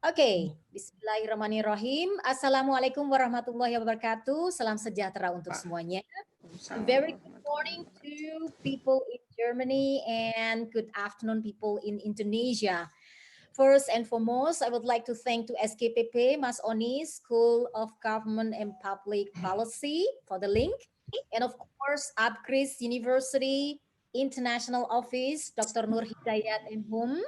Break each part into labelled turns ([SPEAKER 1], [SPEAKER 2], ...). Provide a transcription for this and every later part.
[SPEAKER 1] Oke, Bismillahirrahmanirrahim. Assalamualaikum warahmatullahi wabarakatuh. Salam sejahtera untuk semuanya.
[SPEAKER 2] Waalaikumsalam
[SPEAKER 1] Very good
[SPEAKER 2] warahmatullahi
[SPEAKER 1] morning to
[SPEAKER 2] wabarakatuh.
[SPEAKER 1] people in Germany and good afternoon people in Indonesia. First and foremost, I would like to thank to SKPP Mas Oni School of Government and Public Policy for the link, and of course Upcris University International Office Dr. Nur Hidayat and whom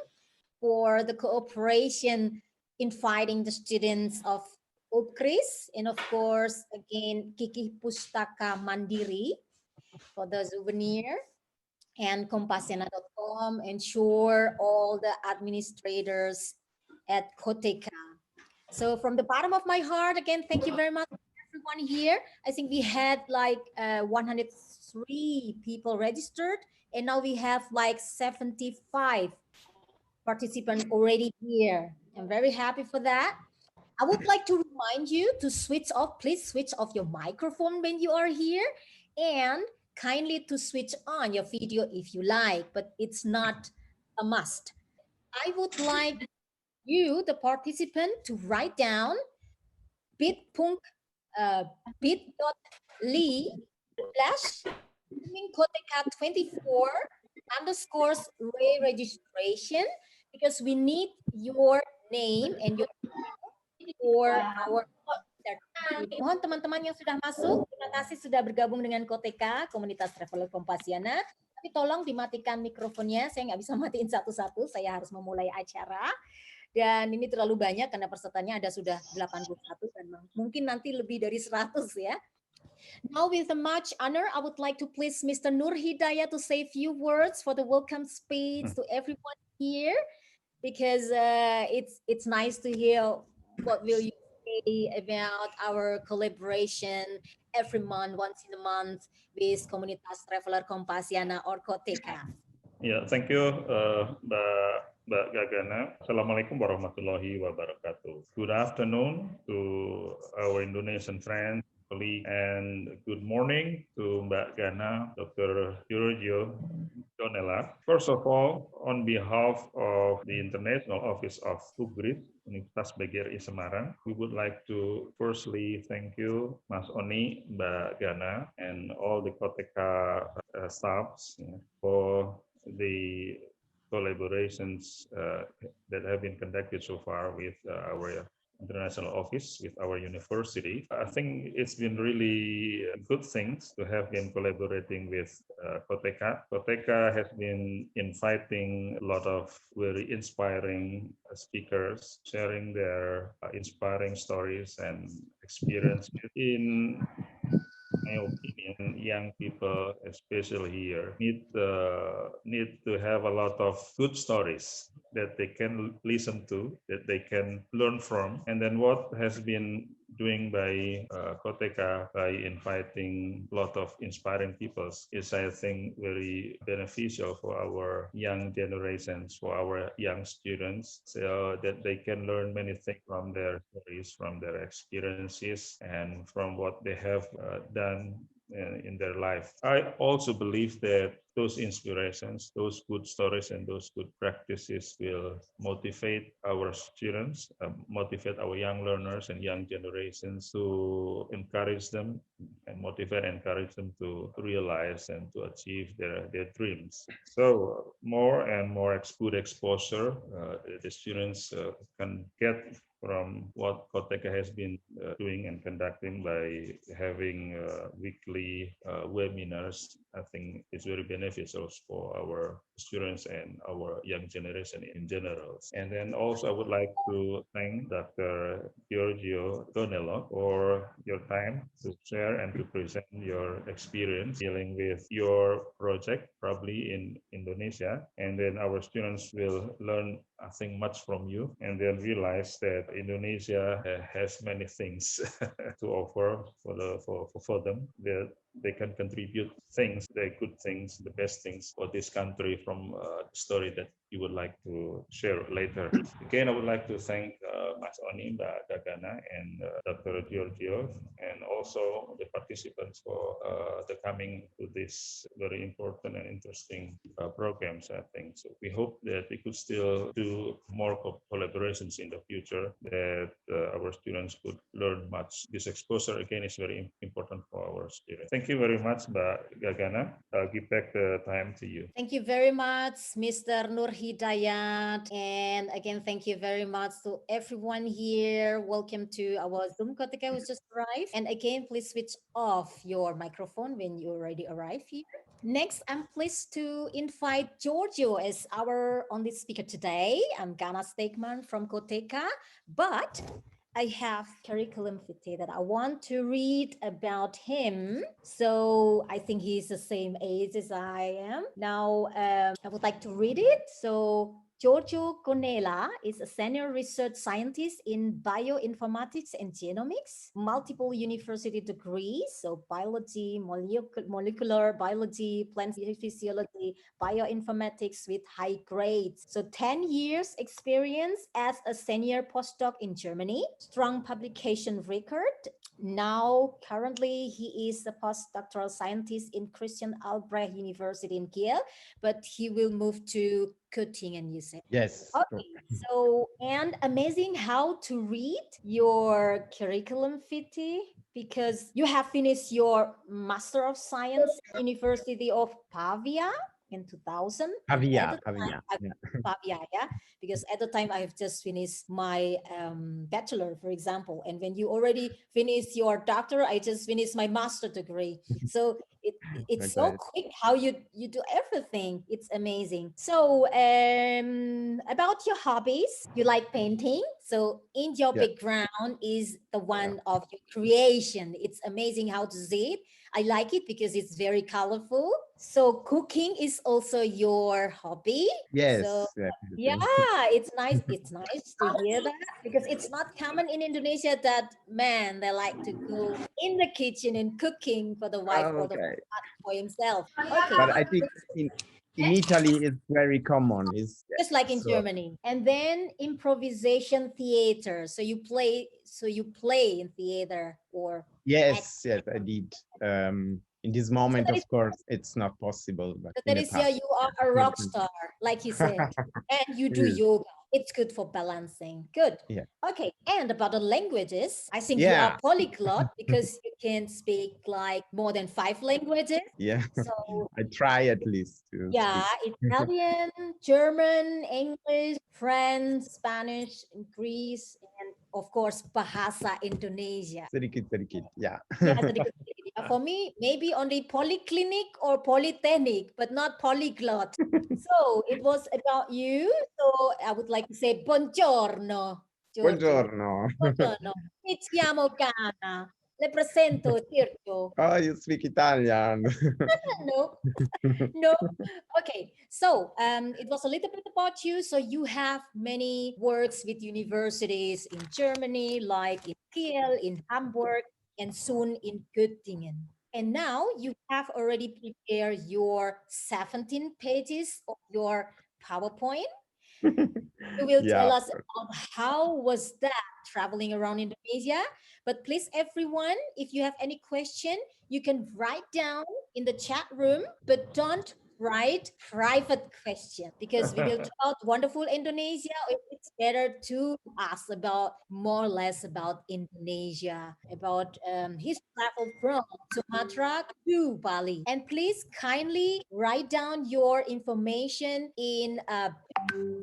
[SPEAKER 1] for the cooperation inviting the students of UPKRIS, and of course again Kiki Pustaka Mandiri for the souvenir, and Kompasiana.com, and sure all the administrators at Koteka. So from the bottom of my heart, again, thank you very much everyone here. I think we had like 103 people registered, and now we have like 75 participants already here. I'm very happy for that. I would like to remind you to switch off, please switch off your microphone when you are here, and kindly to switch on your video if you like, but it's not a must. I would like you, the participant, to write down bit.ly slash Koteka 24 underscores re-registration, because we need your name and your for our certificate. Mohon teman-teman yang sudah masuk, terima kasih sudah bergabung dengan Koteka, Komunitas Traveler Kompasiana. Tapi tolong dimatikan mikrofonnya, saya nggak bisa matiin satu-satu, saya harus memulai acara. Dan ini terlalu banyak karena pesertanya ada sudah 81 dan mungkin nanti lebih dari 100 ya. Now with the much honor, I would like to please Mr. Nur Hidayat to say a few words for the welcome speech to everyone here, because it's nice to hear what will you say about our collaboration every month, once in a month, with Komunitas Traveler Kompasiana or Koteka.
[SPEAKER 3] Ya, thank you, Mbak Gagana. Assalamualaikum warahmatullahi wabarakatuh. Good afternoon to our Indonesian friends, colleagues, and good morning to Mbak Gana, Dr. Giorgio Donella. First of all, on behalf of the International Office of UPGRIS, Universitas BGRI Semarang, we would like to firstly thank you, Mas Oni, Mbak Gana, and all the Koteka staffs for the collaborations that have been conducted so far with our international office, with our university. I think it's been really good things to have been collaborating with Koteka. Koteka has been inviting a lot of very inspiring speakers, sharing their inspiring stories and experiences. In my opinion, young people, especially here, need to have a lot of good stories that they can listen to, that they can learn from. And then what has been doing by Koteka, by inviting a lot of inspiring people, is, I think, very beneficial for our young generations, for our young students, so that they can learn many things from their stories, from their experiences, and from what they have done in their life. I also believe that those inspirations, those good stories, and those good practices will motivate our students, motivate our young learners and young generations, to encourage them and motivate and encourage them to realize and to achieve their dreams. So more and more good exposure the students can get from what Koteka has been doing and conducting by having weekly webinars. I think it's very beneficial for our students and our young generation in general. And then also I would like to thank Dr. Giorgio Donello for your time to share and to present your experience dealing with your project, probably in Indonesia. And then our students will learn, I think, much from you, and then realize that Indonesia has many things to offer for them, that they can contribute things things, the good things, the best things for this country from the story that you would like to share later. Again, I would like to thank Mas Oni, Mbak Gagana, and Dr. Giorgio, and also the participants for the coming to this very important and interesting programs, I think. So we hope that we could still do more collaborations in the future, that our students could learn much. This exposure, again, is very important for our students. Thank you very much, Mbak Gagana. I'll give back the time to you.
[SPEAKER 1] Thank you very much, Mr. Nur Hidayat. And again, thank you very much to everyone here. Welcome to our Zoom Kotika who's just arrived. And again, please switch off your microphone when you already arrive here. Next, I'm pleased to invite Giorgio as our only speaker today. I'm Gana Stegman from Koteka, but I have curriculum vitae that I want to read about him. So I think he's the same age as I am. Now, I would like to read it. So Giorgio Conella is a senior research scientist in bioinformatics and genomics, multiple university degrees, so biology, molecular biology, plant physiology, bioinformatics with high grades. So 10 years experience as a senior postdoc in Germany, strong publication record. Now, currently, he is a postdoctoral scientist in Christian Albrecht University in Kiel, but he will move to Göttingen, you said.
[SPEAKER 2] Yes.
[SPEAKER 1] Okay, so, and amazing how to read your curriculum vitae, because you have finished your Master of Science, University of Pavia in 2000.
[SPEAKER 2] Pavia.
[SPEAKER 1] Pavia, yeah, because at the time I have just finished my bachelor, for example, and when you already finished your doctor, I just finished my master degree. So it's so quick how you do everything. It's amazing. So about your hobbies, you like painting. So in your background is the one of your creation. It's amazing how to see it. I like it because it's very colorful. So cooking is also your hobby.
[SPEAKER 2] Yes.
[SPEAKER 1] So, yeah, it's nice. It's nice to hear that, because it's not common in Indonesia that men, they like to go in the kitchen and cooking for the wife or the husband for himself. Okay.
[SPEAKER 2] But I think in Italy it's very common. It's
[SPEAKER 1] just like in Germany. And then improvisation theater. So you play in theater or
[SPEAKER 2] yes, I did. In this moment, of course, it's not possible. But
[SPEAKER 1] that is, yeah, you are a rock star, like you said, and you do yoga. It's good for balancing. Good.
[SPEAKER 2] Yeah.
[SPEAKER 1] Okay. And about the languages, I think you are polyglot because you can speak like more than 5 languages.
[SPEAKER 2] Yeah.
[SPEAKER 1] So
[SPEAKER 2] I try at least to.
[SPEAKER 1] Yeah, Italian, German, English, French, Spanish, Greece, and of course Bahasa Indonesia.
[SPEAKER 2] Sedikit, yeah.
[SPEAKER 1] Yeah, sedikit. For me, maybe only polyclinic or polytechnic, but not polyglot. So it was about you. So I would like to say buongiorno.
[SPEAKER 2] Buongiorno.
[SPEAKER 1] Buongiorno. Mi chiamo Gana. Le presento Sergio.
[SPEAKER 2] Oh, you speak Italian.
[SPEAKER 1] No. Okay, so it was a little bit about you. So you have many works with universities in Germany, like in Kiel, in Hamburg, and soon in Göttingen. And now you have already prepared your 17 pages of your PowerPoint. You will tell us about how was that traveling around Indonesia. But please, everyone, if you have any question, you can write down in the chat room, but don't write private question, because we will talk about wonderful Indonesia. It's better to ask about more or less about Indonesia, about his travel from Sumatra to Bali. And please kindly write down your information in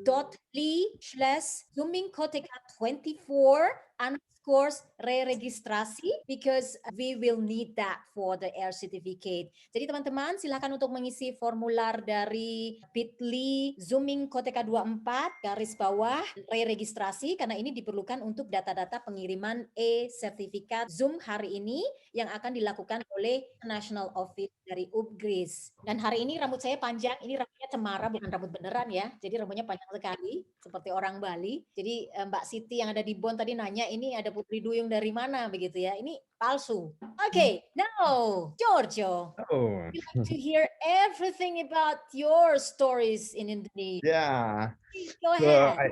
[SPEAKER 1] bit.ly/zoomingkoteka24_re-registrasi, because we will need that for the air certificate. Jadi teman-teman silakan untuk mengisi formular dari bit.ly zoomingkoteka24_re-registrasi, karena ini diperlukan untuk data-data pengiriman e-sertifikat Zoom hari ini yang akan dilakukan oleh National Office dari UPGRIS. Dan hari ini rambut saya panjang, ini rambutnya cemara, bukan rambut beneran ya. Jadi rambutnya panjang sekali, seperti orang Bali. Jadi Mbak Siti yang ada di Bonn tadi nanya, ini ada Putri Duyung dari mana begitu ya. Ini palsu. Okay, now Giorgio,
[SPEAKER 2] Oh,
[SPEAKER 1] we like to hear everything about your stories in Indonesia.
[SPEAKER 2] yeah.
[SPEAKER 1] Please go
[SPEAKER 2] So
[SPEAKER 1] ahead.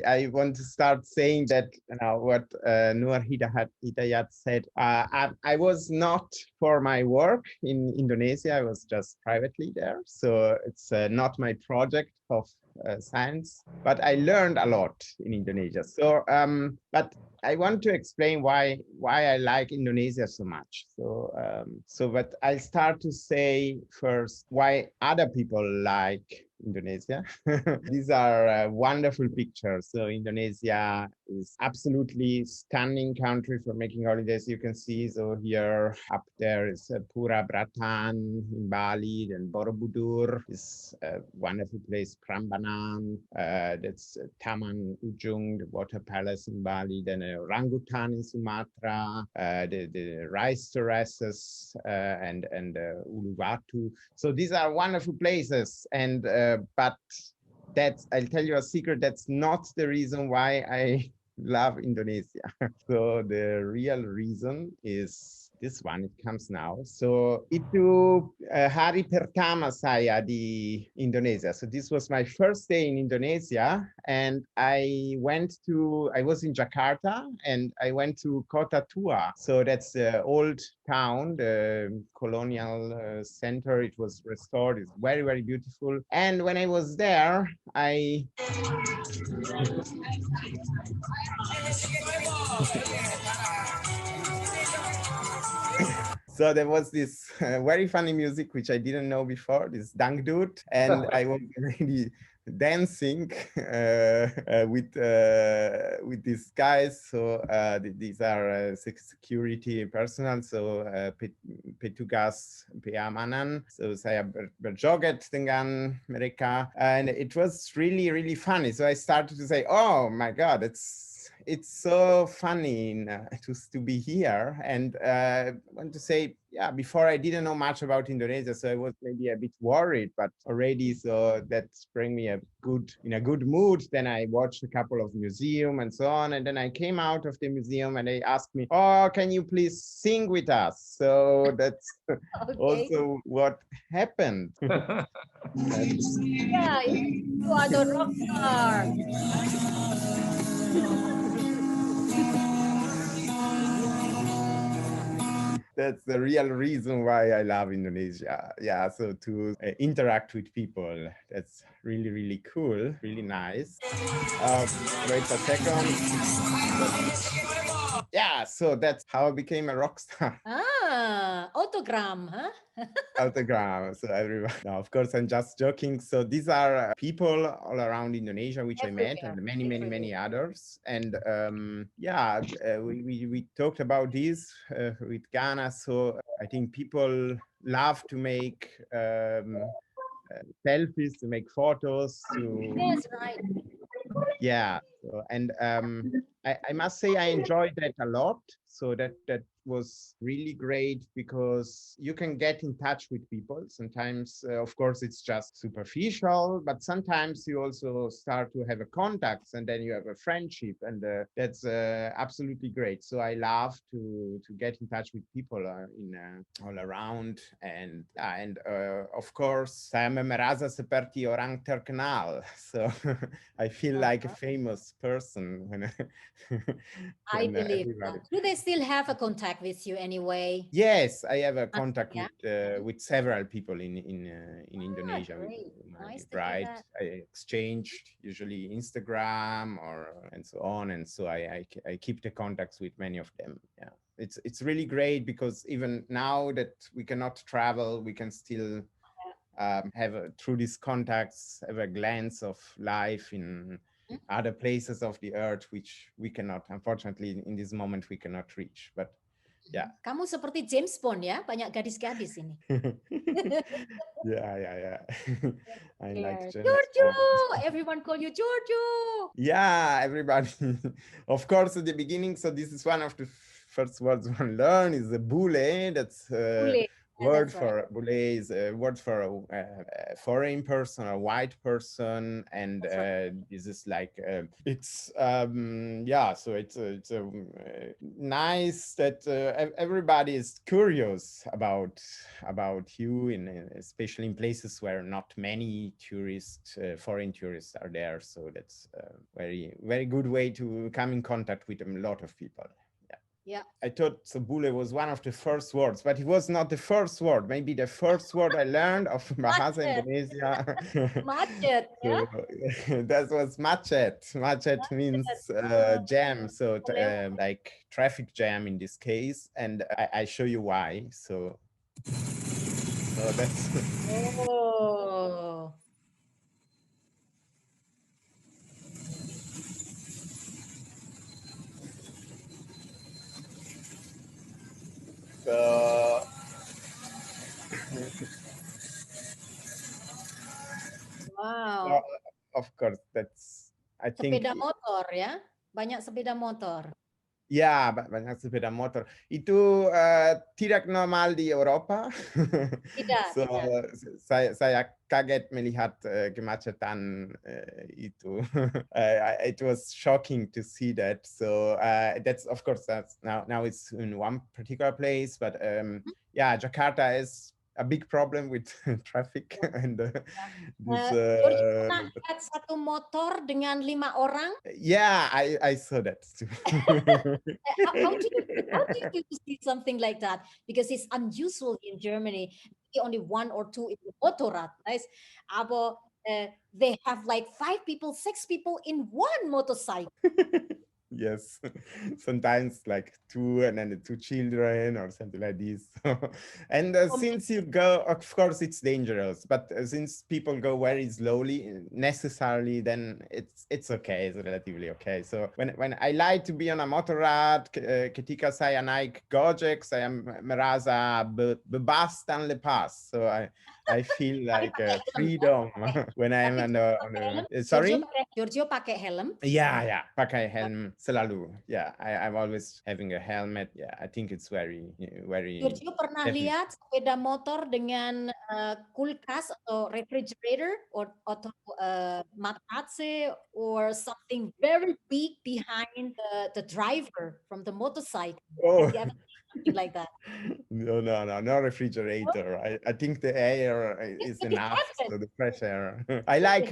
[SPEAKER 2] I want to start saying that what Nur Hidayat said. I was not for my work in Indonesia. I was just privately there. So it's not my project of science, but I learned a lot in Indonesia. So, but I want to explain why I like Indonesia so much. So, but I'll start to say first why other people like Indonesia. These are wonderful pictures. So Indonesia is absolutely stunning country for making holidays. You can see, so here up there is Pura Bratan in Bali, then Borobudur is a wonderful place, Prambanan, that's Taman Ujung, the water palace in Bali, then Orangutan in Sumatra, the rice terraces and Uluwatu. So these are wonderful places, and but I'll tell you a secret, that's not the reason why I love Indonesia. So the real reason is this one, it comes now. So itu hari pertama saya di Indonesia. So this was my first day in Indonesia, and I was in Jakarta, and I went to Kota Tua. So that's the old town, the colonial center. It was restored. It's very, very beautiful. And when I was there, so there was this very funny music which I didn't know before, this dangdut, and I was really dancing with these guys. So these are security personnel. So petugas keamanan. So saya berjoget dengan mereka, and it was really, really funny. So I started to say, "Oh my God, it's so funny to be here." And I want to say, yeah, before I didn't know much about Indonesia, so I was maybe a bit worried, but already, so that bring me in a good mood. Then I watched a couple of museums and so on, and then I came out of the museum and they asked me, "Oh, can you please sing with us?" So that's
[SPEAKER 1] Okay.
[SPEAKER 2] also what happened.
[SPEAKER 1] Yeah, you are the rock star.
[SPEAKER 2] That's the real reason why I love Indonesia. Yeah, so to interact with people, that's really, really cool, really nice. Wait a second. Yeah, so that's how I became a rock star.
[SPEAKER 1] Autogram, huh?
[SPEAKER 2] Autogram. So everyone. No, of course, I'm just joking. So these are people all around Indonesia which I met, and many others. And yeah, we talked about this with Ghana. So I think people love to make selfies, to make photos, to
[SPEAKER 1] Yes, right.
[SPEAKER 2] yeah. So, and I must say I enjoyed that a lot. So that was really great because you can get in touch with people. Sometimes, of course, it's just superficial, but sometimes you also start to have a contacts, and then you have a friendship, and that's absolutely great. So I love to get in touch with people all around, and of course, saya merasa seperti orang terkenal. So I feel like a famous person when
[SPEAKER 1] I believe that. Do they still have a contact with you anyway?
[SPEAKER 2] Yes, I have a contact
[SPEAKER 1] yeah.
[SPEAKER 2] with several people in Indonesia.
[SPEAKER 1] Great. Nice to hear
[SPEAKER 2] Right,
[SPEAKER 1] that.
[SPEAKER 2] I exchanged usually Instagram and so on, and so I keep the contacts with many of them. Yeah, it's really great because even now that we cannot travel, we can still have through these contacts have a glance of life in other places of the earth which we cannot, unfortunately, in this moment we cannot reach. But yeah.
[SPEAKER 1] Kamu seperti James Bond ya, banyak gadis-gadis ini.
[SPEAKER 2] yeah. I like James
[SPEAKER 1] Giorgio,
[SPEAKER 2] Bond.
[SPEAKER 1] everyone call you Giorgio.
[SPEAKER 2] Yeah, everybody. Of course, at the beginning. So this is one of the first words one learn is the bule. That's word
[SPEAKER 1] that's right.
[SPEAKER 2] for bule is a word for a foreign person, a white person, and
[SPEAKER 1] That's right.
[SPEAKER 2] this is like it's yeah. So it's nice that everybody is curious about you, especially in places where not many tourists, foreign tourists, are there. So that's a very good way to come in contact with a lot of people.
[SPEAKER 1] Yeah.
[SPEAKER 2] I thought Sabule was one of the first words, but it was not the first word. Maybe the first word I learned of Bahasa
[SPEAKER 1] Macet.
[SPEAKER 2] Indonesia.
[SPEAKER 1] Macet, yeah.
[SPEAKER 2] So that was macet. Macet means jam, so like traffic jam in this case. And I show you why. So that's
[SPEAKER 1] Oh.
[SPEAKER 2] so.
[SPEAKER 1] Wow.
[SPEAKER 2] So, of course, that's I think.
[SPEAKER 1] Sepeda motor ya. Banyak sepeda motor.
[SPEAKER 2] Ya, banyak sepeda motor. Itu tidak normal di Eropa.
[SPEAKER 1] Tidak,
[SPEAKER 2] So,
[SPEAKER 1] tidak.
[SPEAKER 2] saya kaget melihat kemacetan itu. It was shocking to see that. So that's of course that's now it's in one particular place, but yeah, Jakarta is a big problem with traffic and this.
[SPEAKER 1] George pernah lihat satu motor dengan 5 orang?
[SPEAKER 2] Yeah, I saw that too.
[SPEAKER 1] How do you see something like that? Because it's unusual in Germany. Only 1 or 2 in the Motorrad, right? Aber they have like 5 people, 6 people in one motorcycle.
[SPEAKER 2] Yes, sometimes like 2 and then the 2 children or something like this. And since you go, of course, it's dangerous. But since people go very slowly, necessarily, then it's okay. It's relatively okay. So when I like to be on a motorrad, ketika saya naik Gojek, saya merasa bebas dan lepas. So I feel like freedom when I'm on the sorry.
[SPEAKER 1] Giorgio pakai helm.
[SPEAKER 2] Yeah, pakai helm selalu. Yeah, I'm always having a helmet. Yeah, I think it's very.
[SPEAKER 1] Giorgio pernah lihat sepeda motor dengan kulkas atau refrigerator atau matratse or something very big behind the driver from the motorcycle.
[SPEAKER 2] Oh.
[SPEAKER 1] Have you ever seen something like that?
[SPEAKER 2] No refrigerator. I think the air is enough, so the fresh air. I like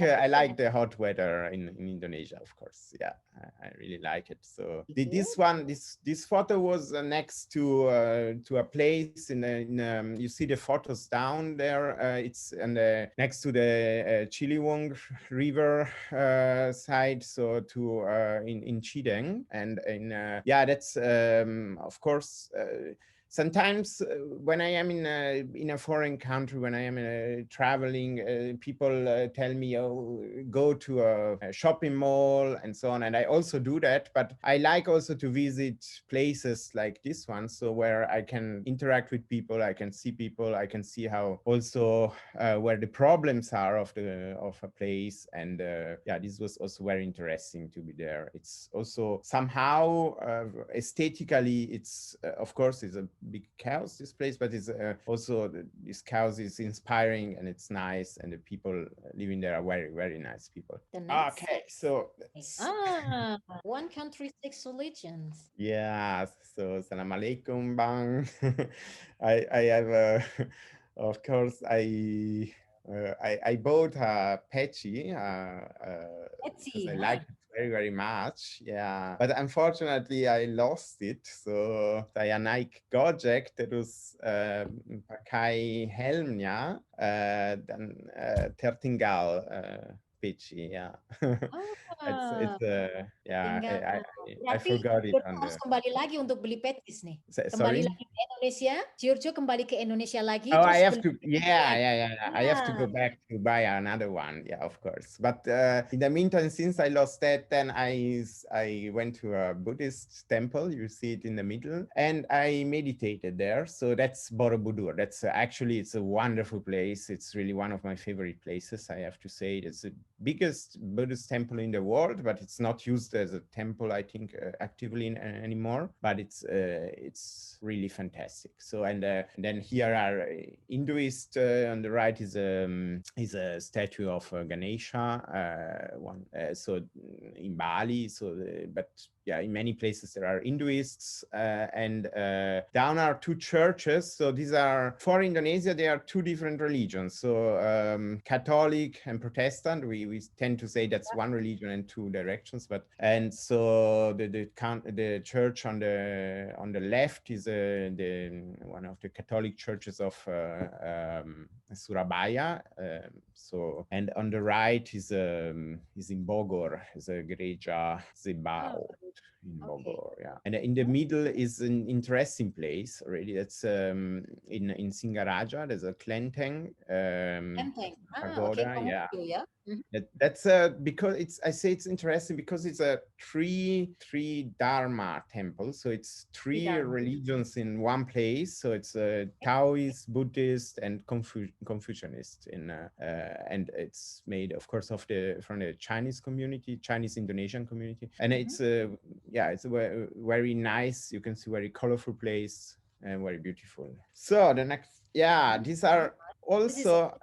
[SPEAKER 2] the hot weather in Indonesia, of course. Yeah, I really like it. So this photo was next to a place in you see the photos down there. It's next to the Ciliwung River side, so to in Chideng, and yeah, that's of course. Sometimes when I am in a foreign country, when I am traveling, people tell me, "Oh, go to a shopping mall and so on." And I also do that, but I like also to visit places like this one, so where I can interact with people, I can see people, I can see how also where the problems are of a place, and yeah, this was also very interesting to be there. It's also somehow aesthetically, it's of course it's a big chaos, this place, but it's also this chaos is inspiring and it's nice, and the people living there are very nice people. Okay, so
[SPEAKER 1] one country, 6 religions.
[SPEAKER 2] Yeah, so Assalamualaikum bang. I have of course I bought a Petsy because I like it very much. Yeah, but unfortunately I lost it. So saya naik Gojek terus pakai helmnya dan tertinggal Petsy. Yeah. It's yeah, I forgot it.
[SPEAKER 1] Harus kembali lagi untuk beli petis nih.
[SPEAKER 2] Sorry?
[SPEAKER 1] Kembali lagi ke Indonesia. Giorgio kembali ke Indonesia lagi.
[SPEAKER 2] Oh,
[SPEAKER 1] terus
[SPEAKER 2] I have to. Yeah. I have to go
[SPEAKER 1] Yeah.
[SPEAKER 2] back to buy another one. Yeah, of course. But in the meantime, since I lost that, then I went to a Buddhist temple. You see it in the middle, and I meditated there. So that's Borobudur. That's actually it's a wonderful place. It's really one of my favorite places. I have to say, it's a biggest Buddhist temple in the world, but it's not used as a temple, I think, actively anymore. But it's really fantastic. So and then here are Hinduist. On the right is a statue of Ganesha. So in Bali. So but yeah, in many places there are Hinduists, and down are two churches. So these are, for Indonesia, they are two different religions. So Catholic and Protestant. We tend to say that's one religion and two directions. But and so the church on the left is one of the Catholic churches of Surabaya. So and on the right is in Bogor, is a Gereja Zebaot in Bogor, yeah. And in the middle is an interesting place already. That's in Singaraja. There's a Klenteng pagoda,
[SPEAKER 1] okay.
[SPEAKER 2] yeah. That's because I say it's interesting because it's a three Dharma temple. So it's three religions in one place. So it's Taoist, Buddhist, and Confucianist. And it's made, of course, from the Chinese community, Chinese Indonesian community, and it's it's a very nice. You can see very colorful place and very beautiful. So the next, these are also.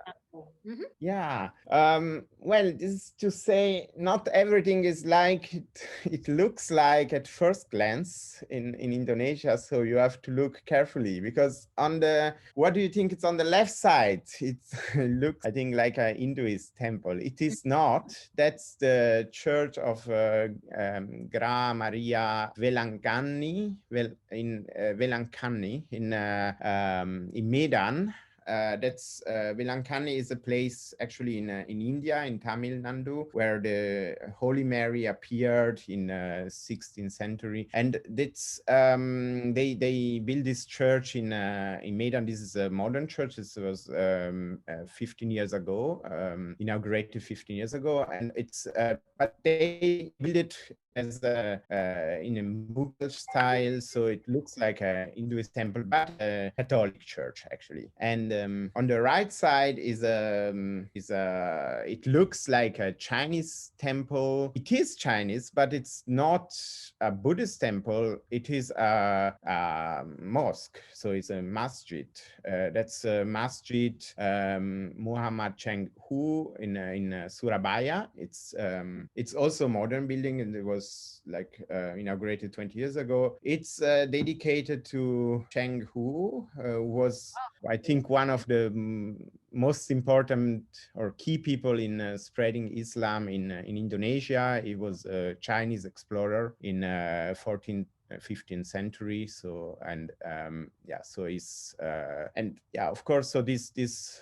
[SPEAKER 2] Yeah. Well, this is to say not everything is like it looks like at first glance in Indonesia. So you have to look carefully because what do you think it's on the left side? It looks, I think, like a Hinduist temple. It is not. That's the church of Gra Maria Velangani, Velangani in Medan. That's Velankani is a place actually in India, in Tamil Nadu, where the Holy Mary appeared in 16th century, and that's they built this church in Medan. This is a modern church. This was 15 years ago, inaugurated 15 years ago, and it's but they built it as in a Mughal style, so it looks like a Hinduist temple, but a Catholic church actually. And on the right side is it looks like a Chinese temple. It is Chinese, but it's not a Buddhist temple. It is a mosque, so it's a masjid. That's a Masjid Muhammad Cheng Hu in Surabaya. It's also a modern building, and it was inaugurated 20 years ago. It's dedicated to Cheng Hu, who was, I think, one of the most important or key people in spreading Islam in Indonesia. He was a Chinese explorer in 15th century. So and so he's of course. So this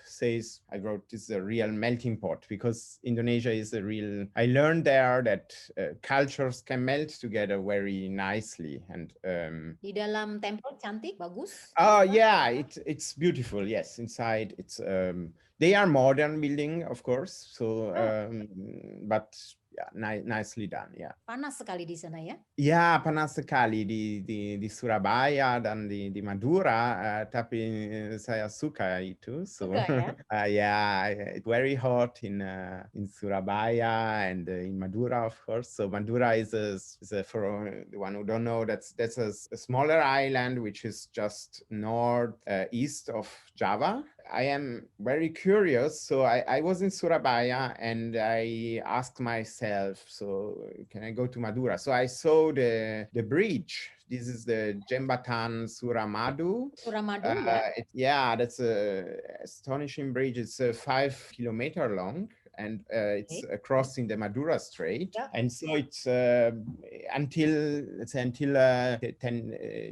[SPEAKER 2] says, I wrote, this is a real melting pot because Indonesia is a real. I learned there that cultures can melt together very nicely. And
[SPEAKER 1] di dalam temple cantik, bagus.
[SPEAKER 2] Oh yeah, it's beautiful. Yes, inside it's they are modern building, of course. So but yeah, nicely done. Yeah.
[SPEAKER 1] Panas sekali di sana ya?
[SPEAKER 2] Ya, panas sekali di Surabaya dan di Madura, tapi saya suka itu. So
[SPEAKER 1] suka,
[SPEAKER 2] ya? It's very hot in Surabaya and in Madura, of course. So Madura is for the one who don't know, that's a smaller island which is just east of Java. I am very curious. So I was in Surabaya and I asked myself, so can I go to Madura? So I saw the bridge. This is the Jembatan Suramadu.
[SPEAKER 1] Yeah.
[SPEAKER 2] That's a astonishing bridge. It's 5 kilometers long. And it's crossing the Madura Strait.
[SPEAKER 1] Yeah.
[SPEAKER 2] And so it's until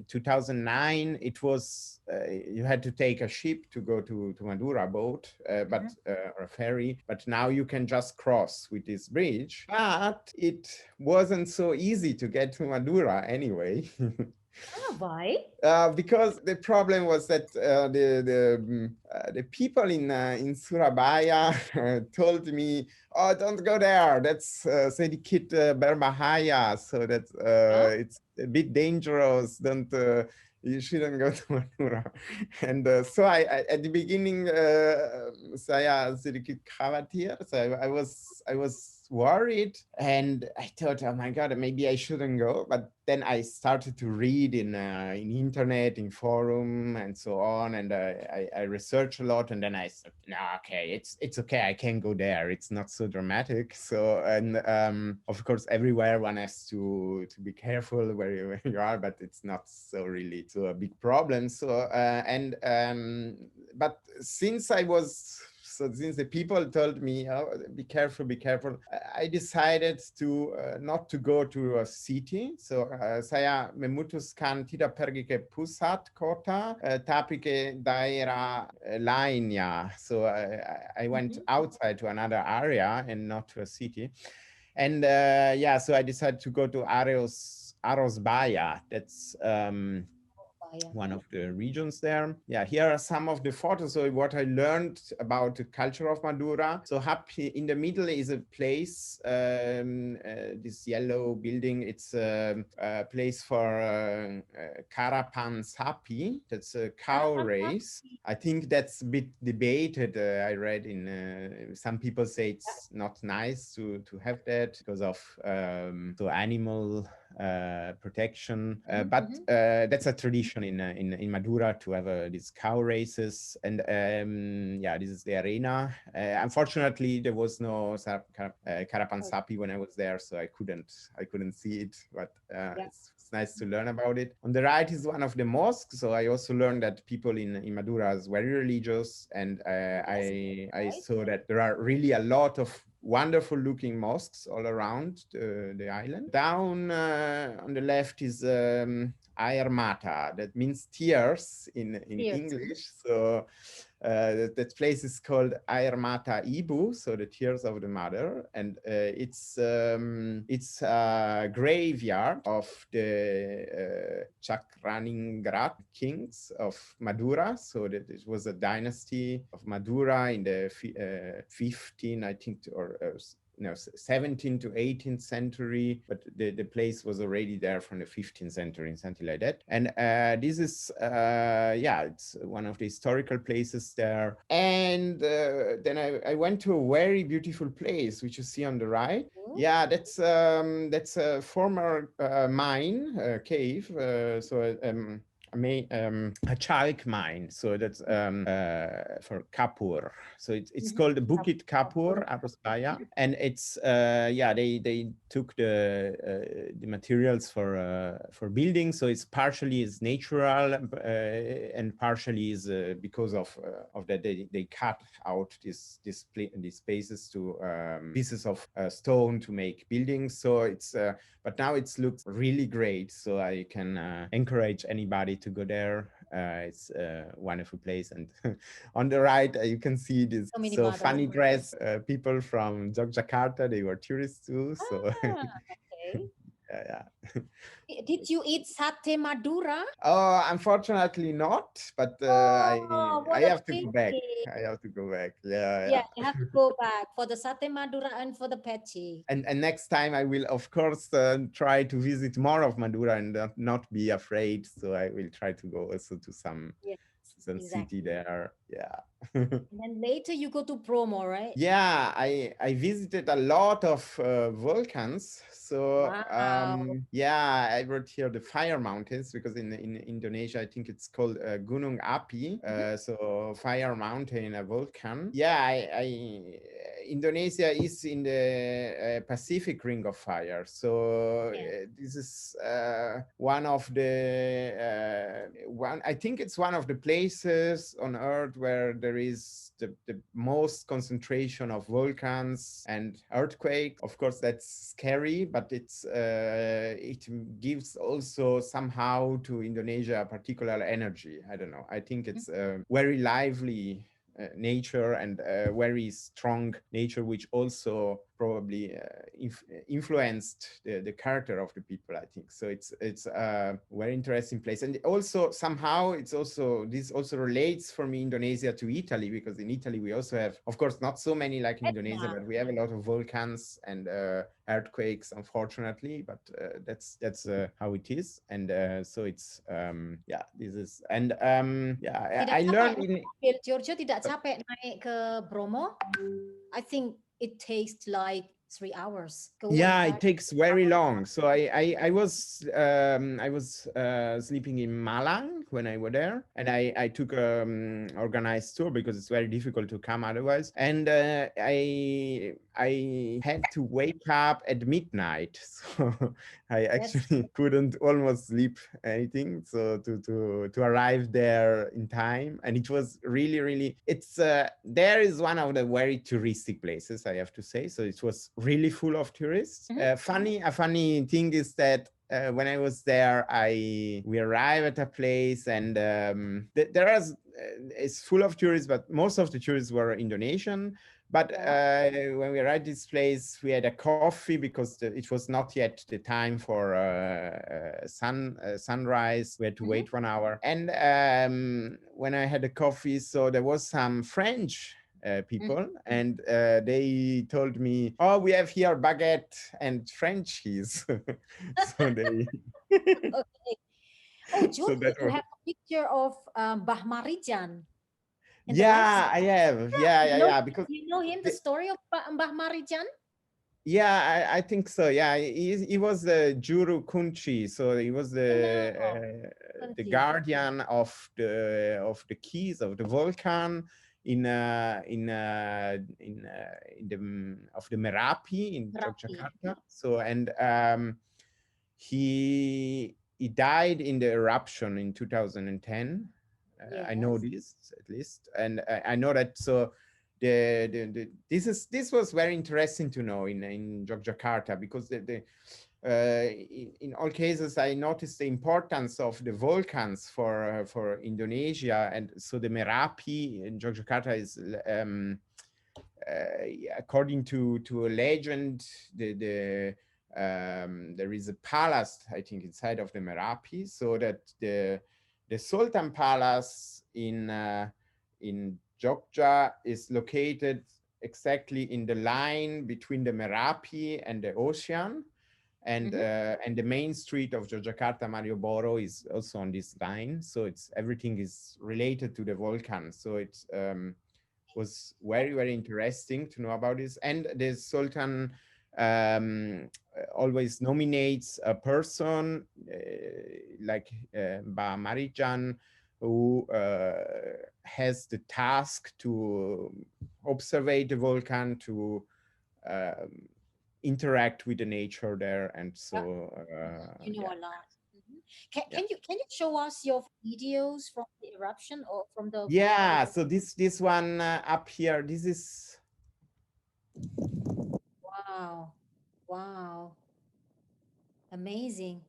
[SPEAKER 2] 2009, it was, you had to take a ship to go to Madura boat, or a ferry. But now you can just cross with this bridge. But it wasn't so easy to get to Madura anyway.
[SPEAKER 1] Why?
[SPEAKER 2] Because the problem was that the people in Surabaya told me, "Oh, don't go there. That's sedikit berbahaya. So that's it's a bit dangerous. Don't you shouldn't go to Madura. And so at the beginning, saya sedikit khawatir. So I was worried, and I thought, oh my God, maybe I shouldn't go. But then I started to read in internet, in forum, and so on, and I researched a lot, and then I said, no, okay, it's okay, I can go there. It's not so dramatic. So, and of course, everywhere one has to be careful where you are, but it's not so really so a big problem. So but since since the people told me, oh, be careful, be careful, I decided to not to go to a city. So saya memutuskan tidak pergi ke pusat kota, tapi ke daerah lainnya. So I went outside to another area and not to a city. And yeah, so I decided to go to Aros Baya. That's one of the regions there. Yeah, here are some of the photos. So what I learned about the culture of Madura. So happy in the middle is a place, this yellow building. It's a place for Carapan Sapi. That's a cow race. I think that's a bit debated. I read in some people say it's not nice to have that because of so animal protection, but that's a tradition in Madura to have these cow races. And yeah, this is the arena. Unfortunately, there was no Carapan Sapi when I was there, so I couldn't see it, but it's nice to learn about it. On the right is one of the mosques, so I also learned that people in Madura is very religious, and I saw that there are really a lot of wonderful looking mosques all around the island. Down on the left is Air Mata, that means tears in English. So that place is called Air Mata Ibu, so the tears of the mother, and it's a graveyard of the Chakraningrat kings of Madura. So that it was a dynasty of Madura in the 15, I think, or 17th to 18th century, but the place was already there from the 15th century, something like that. And this is yeah, it's one of the historical places there. And then I went to a very beautiful place, which you see on the right. Yeah, that's a former mine cave. A chalk mine, so that's for Kapur. So it's called the Bukit Kapur, Aros Baya, and it's yeah, they took the materials for building. So it's partially is natural and partially is because of that they cut out these spaces to pieces of stone to make buildings. So it's but now it looks really great. So I can encourage anybody to go there. It's a wonderful place. And on the right, you can see this so funny dress people from Yogyakarta. They were tourists too. So
[SPEAKER 1] okay.
[SPEAKER 2] Yeah.
[SPEAKER 1] Did you eat sate Madura?
[SPEAKER 2] Oh, unfortunately not, but I have to go back. I have to go back.
[SPEAKER 1] Yeah, you have to go back for the sate Madura and for the peci.
[SPEAKER 2] And next time I will, of course, try to visit more of Madura and not be afraid. So I will try to go also to some city there. Yeah.
[SPEAKER 1] And then later you go to Bromo, right?
[SPEAKER 2] Yeah, I visited a lot of volcans. So yeah, I wrote here the fire mountains because in Indonesia I think it's called Gunung Api, so fire mountain, a volcan. Yeah, Indonesia is in the Pacific Ring of Fire, so this is one of the I think it's one of the places on Earth where there is the most concentration of volcans and earthquakes. Of course, that's scary, but it gives also somehow to Indonesia a particular energy. I don't know. I think it's very lively nature and very strong nature, which also probably influenced the character of the people, I think. So it's a very interesting place. And also somehow this also relates for me Indonesia to Italy, because in Italy we also have, of course, not so many like in Indonesia, but we have a lot of volcans and earthquakes, unfortunately, but that's how it is. And so it's this is, and I learned in
[SPEAKER 1] Giorgio tidak capek naik ke Bromo? I think it takes like 3 hours.
[SPEAKER 2] It takes very long. So I was sleeping in Malang when I was there, and I took organized tour because it's very difficult to come otherwise. And I had to wake up at midnight, so I actually couldn't almost sleep anything. So to arrive there in time, and it was really it's there is one of the very touristic places, I have to say. So it was really full of tourists. A funny thing is that when I was there, we arrived at a place, and it's full of tourists, but most of the tourists were Indonesian. But when we arrived at this place, we had a coffee because it was not yet the time for sunrise. We had to wait 1 hour. And when I had a coffee, so there was some French people, and they told me, "Oh, we have here baguette and French cheese." So they.
[SPEAKER 1] Okay. Oh, George, you have a picture of Mbah Marijan.
[SPEAKER 2] I have. Yeah. Because
[SPEAKER 1] you know him, the story of Mbah Marijan?
[SPEAKER 2] Yeah, I think so. Yeah, he was the Juru Kunci, so he was the guardian of the keys of the volcan in the Merapi in Yogyakarta. So, and he died in the eruption in 2010. I know this at least, and I know that. So this was very interesting to know in Yogyakarta, because in all cases I noticed the importance of the volcans for Indonesia. And so the Merapi in Yogyakarta is according to a legend, there is a palace, I think, inside of the Merapi, so that the Sultan Palace in Jogja is located exactly in the line between the Merapi and the ocean, and the main street of Yogyakarta, Malioboro, is also on this line. So everything is related to the volcan. So it was very interesting to know about this. And the Sultan always nominates a person like Mbah Marijan, who has the task to observe the volcan, to interact with the nature there. And so
[SPEAKER 1] you know a lot. Can you show us your videos from the eruption or from the
[SPEAKER 2] so this one up here, this is
[SPEAKER 1] wow, amazing.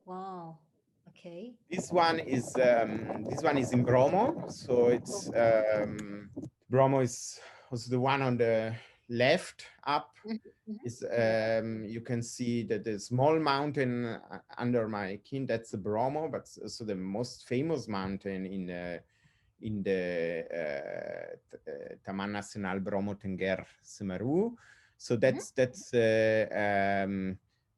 [SPEAKER 1] Wow. Okay.
[SPEAKER 2] This one is in Bromo. So it's Bromo is also the one on the left up. Is you can see that the small mountain under my kin, that's the Bromo, but also the most famous mountain in the Taman Nasional Bromo Tengger Semeru. So that's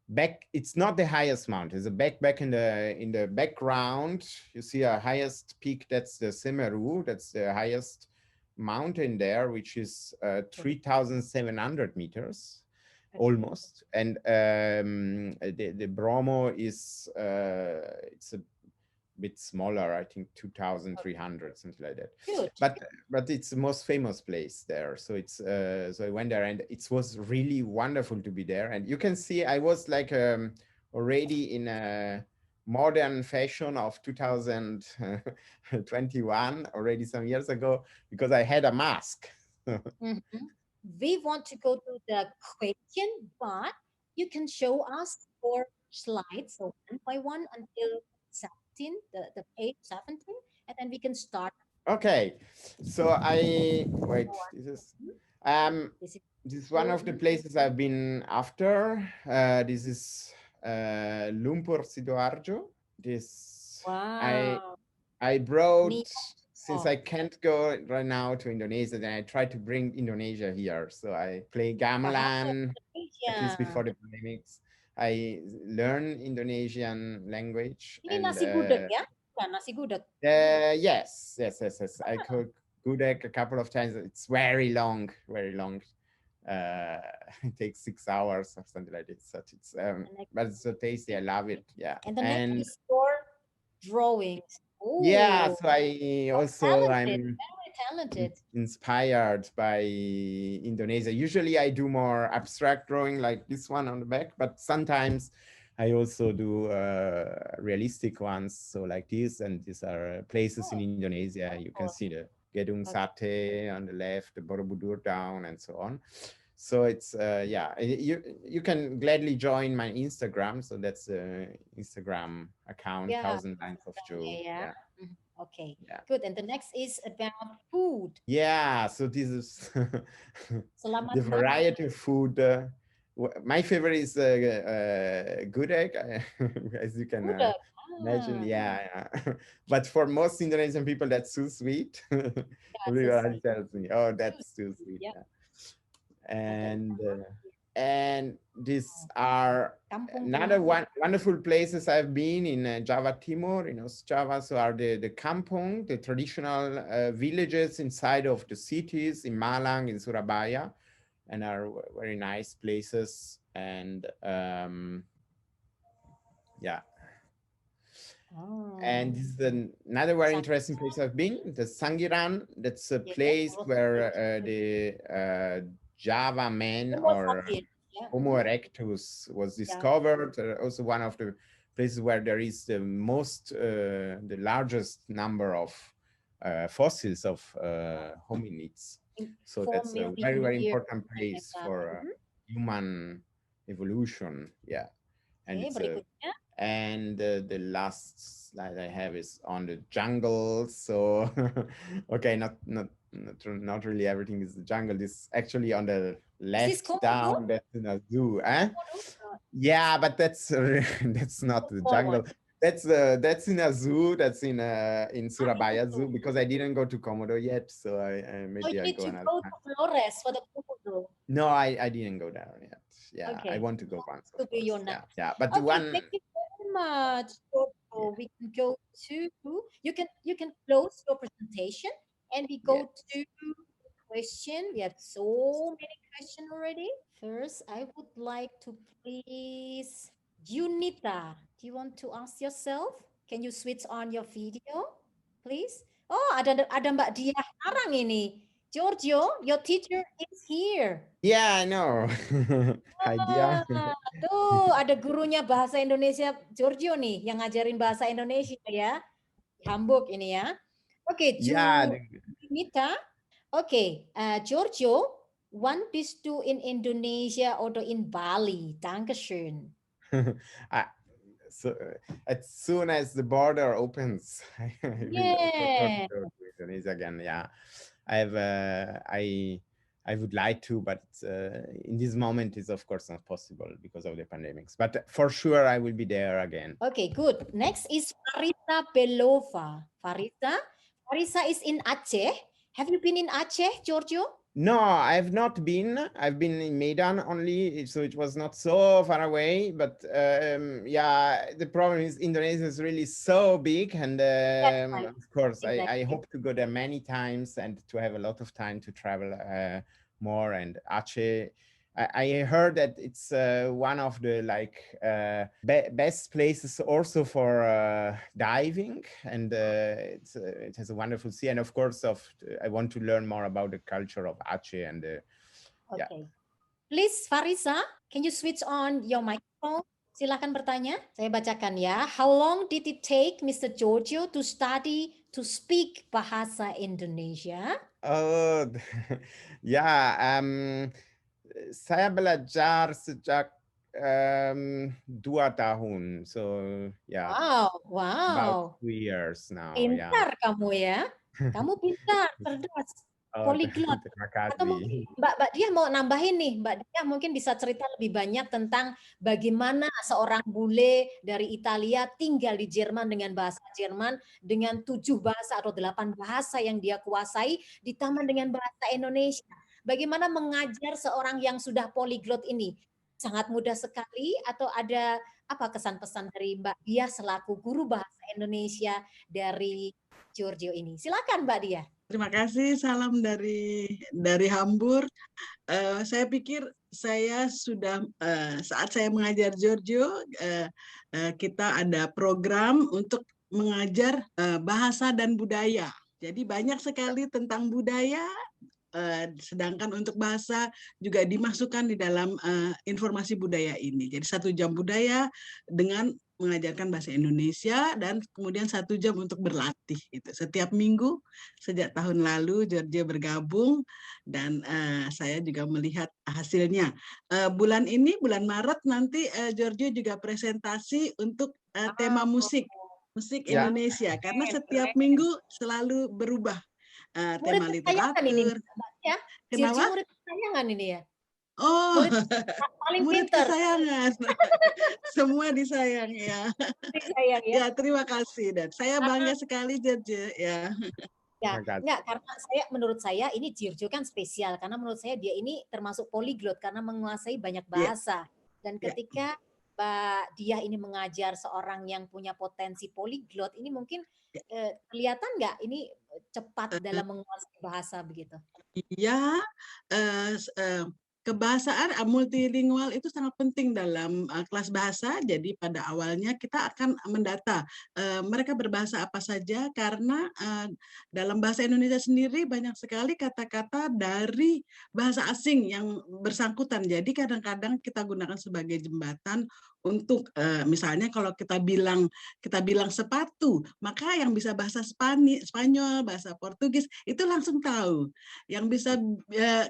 [SPEAKER 2] back. It's not the highest mountain. It's a back in the background. You see a highest peak. That's the Semeru. That's the highest mountain there, which is 3,700 meters. Almost. And the Bromo is it's a bit smaller, I think 2,300, something like that.
[SPEAKER 1] Good.
[SPEAKER 2] But it's the most famous place there. So it's so I went there, and it was really wonderful to be there. And you can see I was like already in a modern fashion of 2021 already some years ago, because I had a mask.
[SPEAKER 1] We want to go to the question, but you can show us 4 slides, so one by one until 17, the page 17, and then we can start
[SPEAKER 2] Okay, so I wait. Um
[SPEAKER 1] This is
[SPEAKER 2] this is one of the places I've been after. This is Lumpur Sidoarjo. This
[SPEAKER 1] wow.
[SPEAKER 2] I brought,
[SPEAKER 1] Nih,
[SPEAKER 2] since
[SPEAKER 1] oh,
[SPEAKER 2] I can't go right now to Indonesia, then I try to bring Indonesia here. So I play
[SPEAKER 1] bahasa
[SPEAKER 2] gamelan at least
[SPEAKER 1] Indonesia.
[SPEAKER 2] before the pandemics. I learn Indonesian language
[SPEAKER 1] Ini
[SPEAKER 2] and
[SPEAKER 1] nasi gudeg ya? Bukan nasi gudeg.
[SPEAKER 2] yes. I cook gudeg a couple of times. It's very long, very long. It takes 6 hours or something like this. So it's but it's so tasty. I love it. Yeah,
[SPEAKER 1] And the next
[SPEAKER 2] and
[SPEAKER 1] is your drawings.
[SPEAKER 2] yeah.
[SPEAKER 1] Oh,
[SPEAKER 2] So I also
[SPEAKER 1] talented,
[SPEAKER 2] I'm
[SPEAKER 1] very talented.
[SPEAKER 2] inspired by Indonesia. Usually I do more abstract drawing like this one on the back, but sometimes I also do realistic ones. So like this, and these are places in
[SPEAKER 1] Oh,
[SPEAKER 2] Indonesia. You can
[SPEAKER 1] cool.
[SPEAKER 2] see the Gedung
[SPEAKER 1] Okay.
[SPEAKER 2] Sate on the left, the Borobudur down, and so on. So it's yeah, you can gladly join my Instagram. So that's Instagram account,
[SPEAKER 1] Yeah,
[SPEAKER 2] 1000 Lines of Joe.
[SPEAKER 1] yeah.
[SPEAKER 2] Yeah.
[SPEAKER 1] Mhm. Okay,
[SPEAKER 2] Yeah.
[SPEAKER 1] good. And the next is about food.
[SPEAKER 2] Yeah, so this is
[SPEAKER 1] Selamat
[SPEAKER 2] the
[SPEAKER 1] makan.
[SPEAKER 2] variety of food. My favorite is good egg, as you can
[SPEAKER 1] Gudeg.
[SPEAKER 2] imagine.
[SPEAKER 1] Ah,
[SPEAKER 2] Yeah. But for most Indonesian people, that's too sweet.
[SPEAKER 1] yeah, so
[SPEAKER 2] Everybody
[SPEAKER 1] sweet.
[SPEAKER 2] tells me, "Oh,
[SPEAKER 1] Too
[SPEAKER 2] that's too
[SPEAKER 1] sweet.
[SPEAKER 2] sweet."
[SPEAKER 1] Yeah.
[SPEAKER 2] Yeah.
[SPEAKER 1] Okay.
[SPEAKER 2] And these are
[SPEAKER 1] Kampung
[SPEAKER 2] another
[SPEAKER 1] Glam.
[SPEAKER 2] wonderful places I've been in Java Timur, in East Java. So are the kampung, the traditional villages inside of the cities in Malang, in Surabaya, and are very nice places. And yeah. And this is another very interesting place I've been, the Sangiran. That's a
[SPEAKER 1] Yeah,
[SPEAKER 2] place
[SPEAKER 1] Homo
[SPEAKER 2] where
[SPEAKER 1] sapiens.
[SPEAKER 2] the Java man
[SPEAKER 1] Homo
[SPEAKER 2] or
[SPEAKER 1] sapiens. Yeah.
[SPEAKER 2] Homo erectus was
[SPEAKER 1] Yeah.
[SPEAKER 2] discovered. Also one of the places where there is the largest number of fossils of hominids. So
[SPEAKER 1] 4
[SPEAKER 2] that's a
[SPEAKER 1] million
[SPEAKER 2] very, very
[SPEAKER 1] years.
[SPEAKER 2] important place for human evolution. Yeah. And
[SPEAKER 1] Oke,
[SPEAKER 2] it's a
[SPEAKER 1] berikutnya.
[SPEAKER 2] and the last slide I have is on the jungle. So okay, not really everything is the jungle. This actually on the
[SPEAKER 1] Is this
[SPEAKER 2] left
[SPEAKER 1] Komodo?
[SPEAKER 2] down, that's in a zoo. Eh?
[SPEAKER 1] Komodo?
[SPEAKER 2] Yeah, but that's that's not the
[SPEAKER 1] Small one.
[SPEAKER 2] jungle. That's in a zoo. That's in Surabaya Zoo, because I didn't go to Komodo yet. So
[SPEAKER 1] So
[SPEAKER 2] maybe
[SPEAKER 1] you
[SPEAKER 2] I
[SPEAKER 1] need
[SPEAKER 2] go
[SPEAKER 1] to
[SPEAKER 2] another
[SPEAKER 1] go
[SPEAKER 2] time.
[SPEAKER 1] to Flores for the Komodo.
[SPEAKER 2] No, I didn't go there yet. Yeah, I
[SPEAKER 1] Okay.
[SPEAKER 2] want to go once,
[SPEAKER 1] To
[SPEAKER 2] of
[SPEAKER 1] be your
[SPEAKER 2] course. Yeah,
[SPEAKER 1] next.
[SPEAKER 2] yeah. But
[SPEAKER 1] Okay,
[SPEAKER 2] one,
[SPEAKER 1] thank you very much.
[SPEAKER 2] yeah,
[SPEAKER 1] We can go to you can close your presentation and we
[SPEAKER 2] yeah.
[SPEAKER 1] go to question. We have so many questions already. First, I would like to please Junita. Do you want to ask yourself? Can you switch on your video, please? Oh, ada Mbak Dia sekarang ini. Giorgio, your teacher is here.
[SPEAKER 2] Yeah, I know. Idea.
[SPEAKER 1] Tuh, ada gurunya bahasa Indonesia Giorgio nih yang ngajarin bahasa Indonesia ya. Di Hamburg ini ya. Oke,
[SPEAKER 2] Yeah.
[SPEAKER 1] Junita. Oke, Giorgio, one bist du in Indonesia oder in Bali? Dankeschön.
[SPEAKER 2] So as soon as the border opens, I will for sure
[SPEAKER 1] Yeah.
[SPEAKER 2] go to Indonesia again. Yeah, I have. I would like to, but in this moment, it's of course not possible because of the pandemics. But for sure, I will be there again.
[SPEAKER 1] Okay, good. Next is Farisa Belova. Farisa is in Aceh. Have you been in Aceh, Giorgio?
[SPEAKER 2] No, I've not been. I've been in Medan only, so it was not so far away. But yeah, the problem is Indonesia is really so big, and
[SPEAKER 1] Right.
[SPEAKER 2] of course, I
[SPEAKER 1] Exactly.
[SPEAKER 2] hope to go there many times and to have a lot of time to travel more. And Aceh, I heard that it's one of the best places also for diving, and it has a wonderful sea. And of course, I want to learn more about the culture of Aceh and yeah.
[SPEAKER 1] Okay. Please, Farisa, can you switch on your microphone? Silakan bertanya. Saya bacakan ya. How long did it take Mr. Giorgio to study to speak bahasa Indonesia?
[SPEAKER 2] Oh, ya, saya belajar sejak 2 tahun. So yeah,
[SPEAKER 1] Wow,
[SPEAKER 2] about
[SPEAKER 1] wow.
[SPEAKER 2] 2 years now. Yeah.
[SPEAKER 1] Pintar kamu ya. Kamu pintar, cerdas,
[SPEAKER 2] Oh,
[SPEAKER 1] poliglot.
[SPEAKER 2] terima
[SPEAKER 1] Atau mungkin
[SPEAKER 2] kasih.
[SPEAKER 1] Mbak Dia mau nambahin nih, Mbak Dia mungkin bisa cerita lebih banyak tentang bagaimana seorang bule dari Italia tinggal di Jerman dengan bahasa Jerman, dengan 7 bahasa atau 8 bahasa yang dia kuasai, ditambah dengan bahasa Indonesia. Bagaimana mengajar seorang yang sudah poliglot ini? Sangat mudah sekali atau ada apa kesan-pesan dari Mbak Dia selaku guru bahasa Indonesia dari Giorgio ini? Silakan Mbak Dia.
[SPEAKER 4] Terima kasih, salam dari Hamburg. Saya pikir saya sudah saat saya mengajar Giorgio, kita ada program untuk mengajar bahasa dan budaya. Jadi banyak sekali tentang budaya, sedangkan untuk bahasa juga dimasukkan di dalam informasi budaya ini. Jadi 1 jam budaya dengan mengajarkan bahasa Indonesia dan kemudian 1 jam untuk berlatih. Itu setiap minggu sejak tahun lalu Giorgio bergabung dan saya juga melihat hasilnya. Bulan ini, bulan Maret nanti Giorgio juga presentasi untuk tema musik
[SPEAKER 2] Ya.
[SPEAKER 4] Indonesia karena setiap minggu selalu berubah tema
[SPEAKER 1] Murid kesayangan ini,
[SPEAKER 4] literatur.
[SPEAKER 1] Mbak ya.
[SPEAKER 4] Kenapa?
[SPEAKER 1] Giorgio murid kesayangan ini ya.
[SPEAKER 4] Oh,
[SPEAKER 1] Murid paling
[SPEAKER 4] murid
[SPEAKER 1] pinter.
[SPEAKER 4] kesayangan. Semua disayang ya.
[SPEAKER 1] Disayang ya.
[SPEAKER 4] Ya, terima kasih dan saya bangga sekali Giorgio ya.
[SPEAKER 1] Ya,
[SPEAKER 2] Terima kasih.
[SPEAKER 1] enggak, karena menurut saya ini Giorgio kan spesial karena menurut saya dia ini termasuk poliglot karena menguasai banyak bahasa. Dan
[SPEAKER 4] Ya.
[SPEAKER 1] ketika Mbak Dia ini mengajar seorang yang punya potensi poliglot, ini mungkin kelihatan nggak ini cepat dalam menguasai bahasa begitu?
[SPEAKER 4] Iya, kebahasaan multilingual itu sangat penting dalam kelas bahasa. Jadi pada awalnya kita akan mendata mereka berbahasa apa saja karena dalam bahasa Indonesia sendiri banyak sekali kata-kata dari bahasa asing yang bersangkutan. Jadi kadang-kadang kita gunakan sebagai jembatan untuk misalnya kalau kita bilang sepatu, maka yang bisa bahasa Spanyol, bahasa Portugis itu langsung tahu. Yang bisa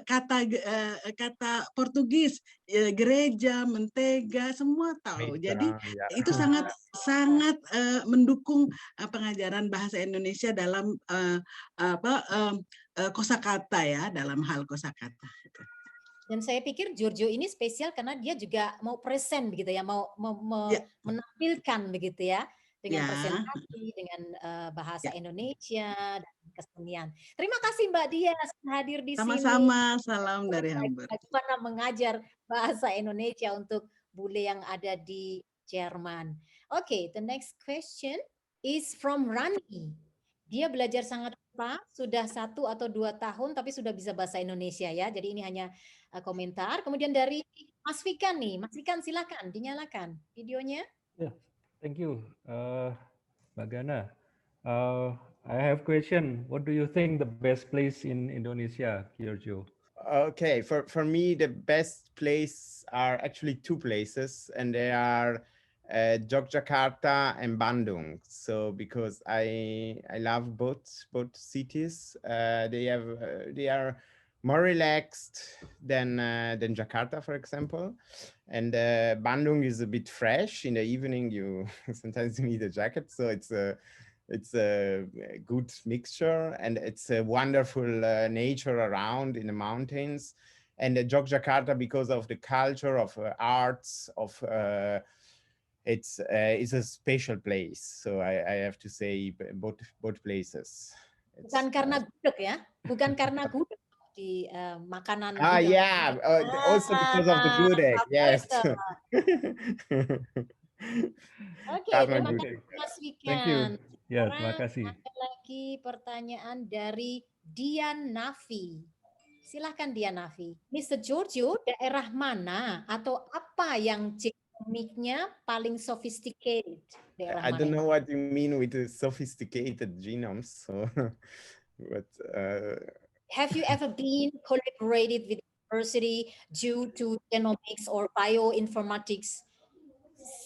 [SPEAKER 4] kata Portugis, gereja, mentega, semua tahu. Jadi itu sangat mendukung pengajaran bahasa Indonesia dalam kosakata ya, dalam hal kosakata.
[SPEAKER 1] Dan saya pikir Giorgio ini spesial karena dia juga mau present begitu ya, mau menampilkan begitu ya, dengan presentasi, dengan bahasa Indonesia dan kesenian. Terima kasih Mbak Dia hadir di sini.
[SPEAKER 4] Sama-sama, salam dari Hamburg.
[SPEAKER 1] Bagaimana mengajar bahasa Indonesia untuk bule yang ada di Jerman. Okay, the next question is from Rani. Dia belajar sangat cepat, sudah 1 atau 2 tahun, tapi sudah bisa bahasa Indonesia ya. Jadi ini hanya komentar. Kemudian dari Mas Fikan nih, Mas Fikan silakan dinyalakan videonya.
[SPEAKER 5] Yeah, thank you, Mbak Gana. I have question. What do you think the best place in Indonesia, Giorgio?
[SPEAKER 2] Okay, for me the best place are actually 2 places, and they are Yogyakarta and Bandung. So because I love both cities, they are more relaxed than Jakarta, for example, and Bandung is a bit fresh. In the evening, you sometimes need a jacket, so it's a good mixture, and it's a wonderful nature around in the mountains. And Yogyakarta, because of the culture of arts of it's a special place. So I have to say both places.
[SPEAKER 1] Bukan karena gudeg ya, bukan karena gudeg di makanan.
[SPEAKER 2] Yeah, also because of the gudeg. Yes.
[SPEAKER 1] Oke, terima kasih Mas Wikan.
[SPEAKER 5] Thank you. Ya, terima kasih.
[SPEAKER 1] Ada lagi pertanyaan dari Dian Nafi. Silahkan Dian Nafi. Mr. Giorgio, daerah mana atau apa yang genomiknya paling sophisticated?
[SPEAKER 2] I don't know what you mean with the sophisticated genomes. So, but
[SPEAKER 1] have you ever been collaborated with university due to genomics or bioinformatics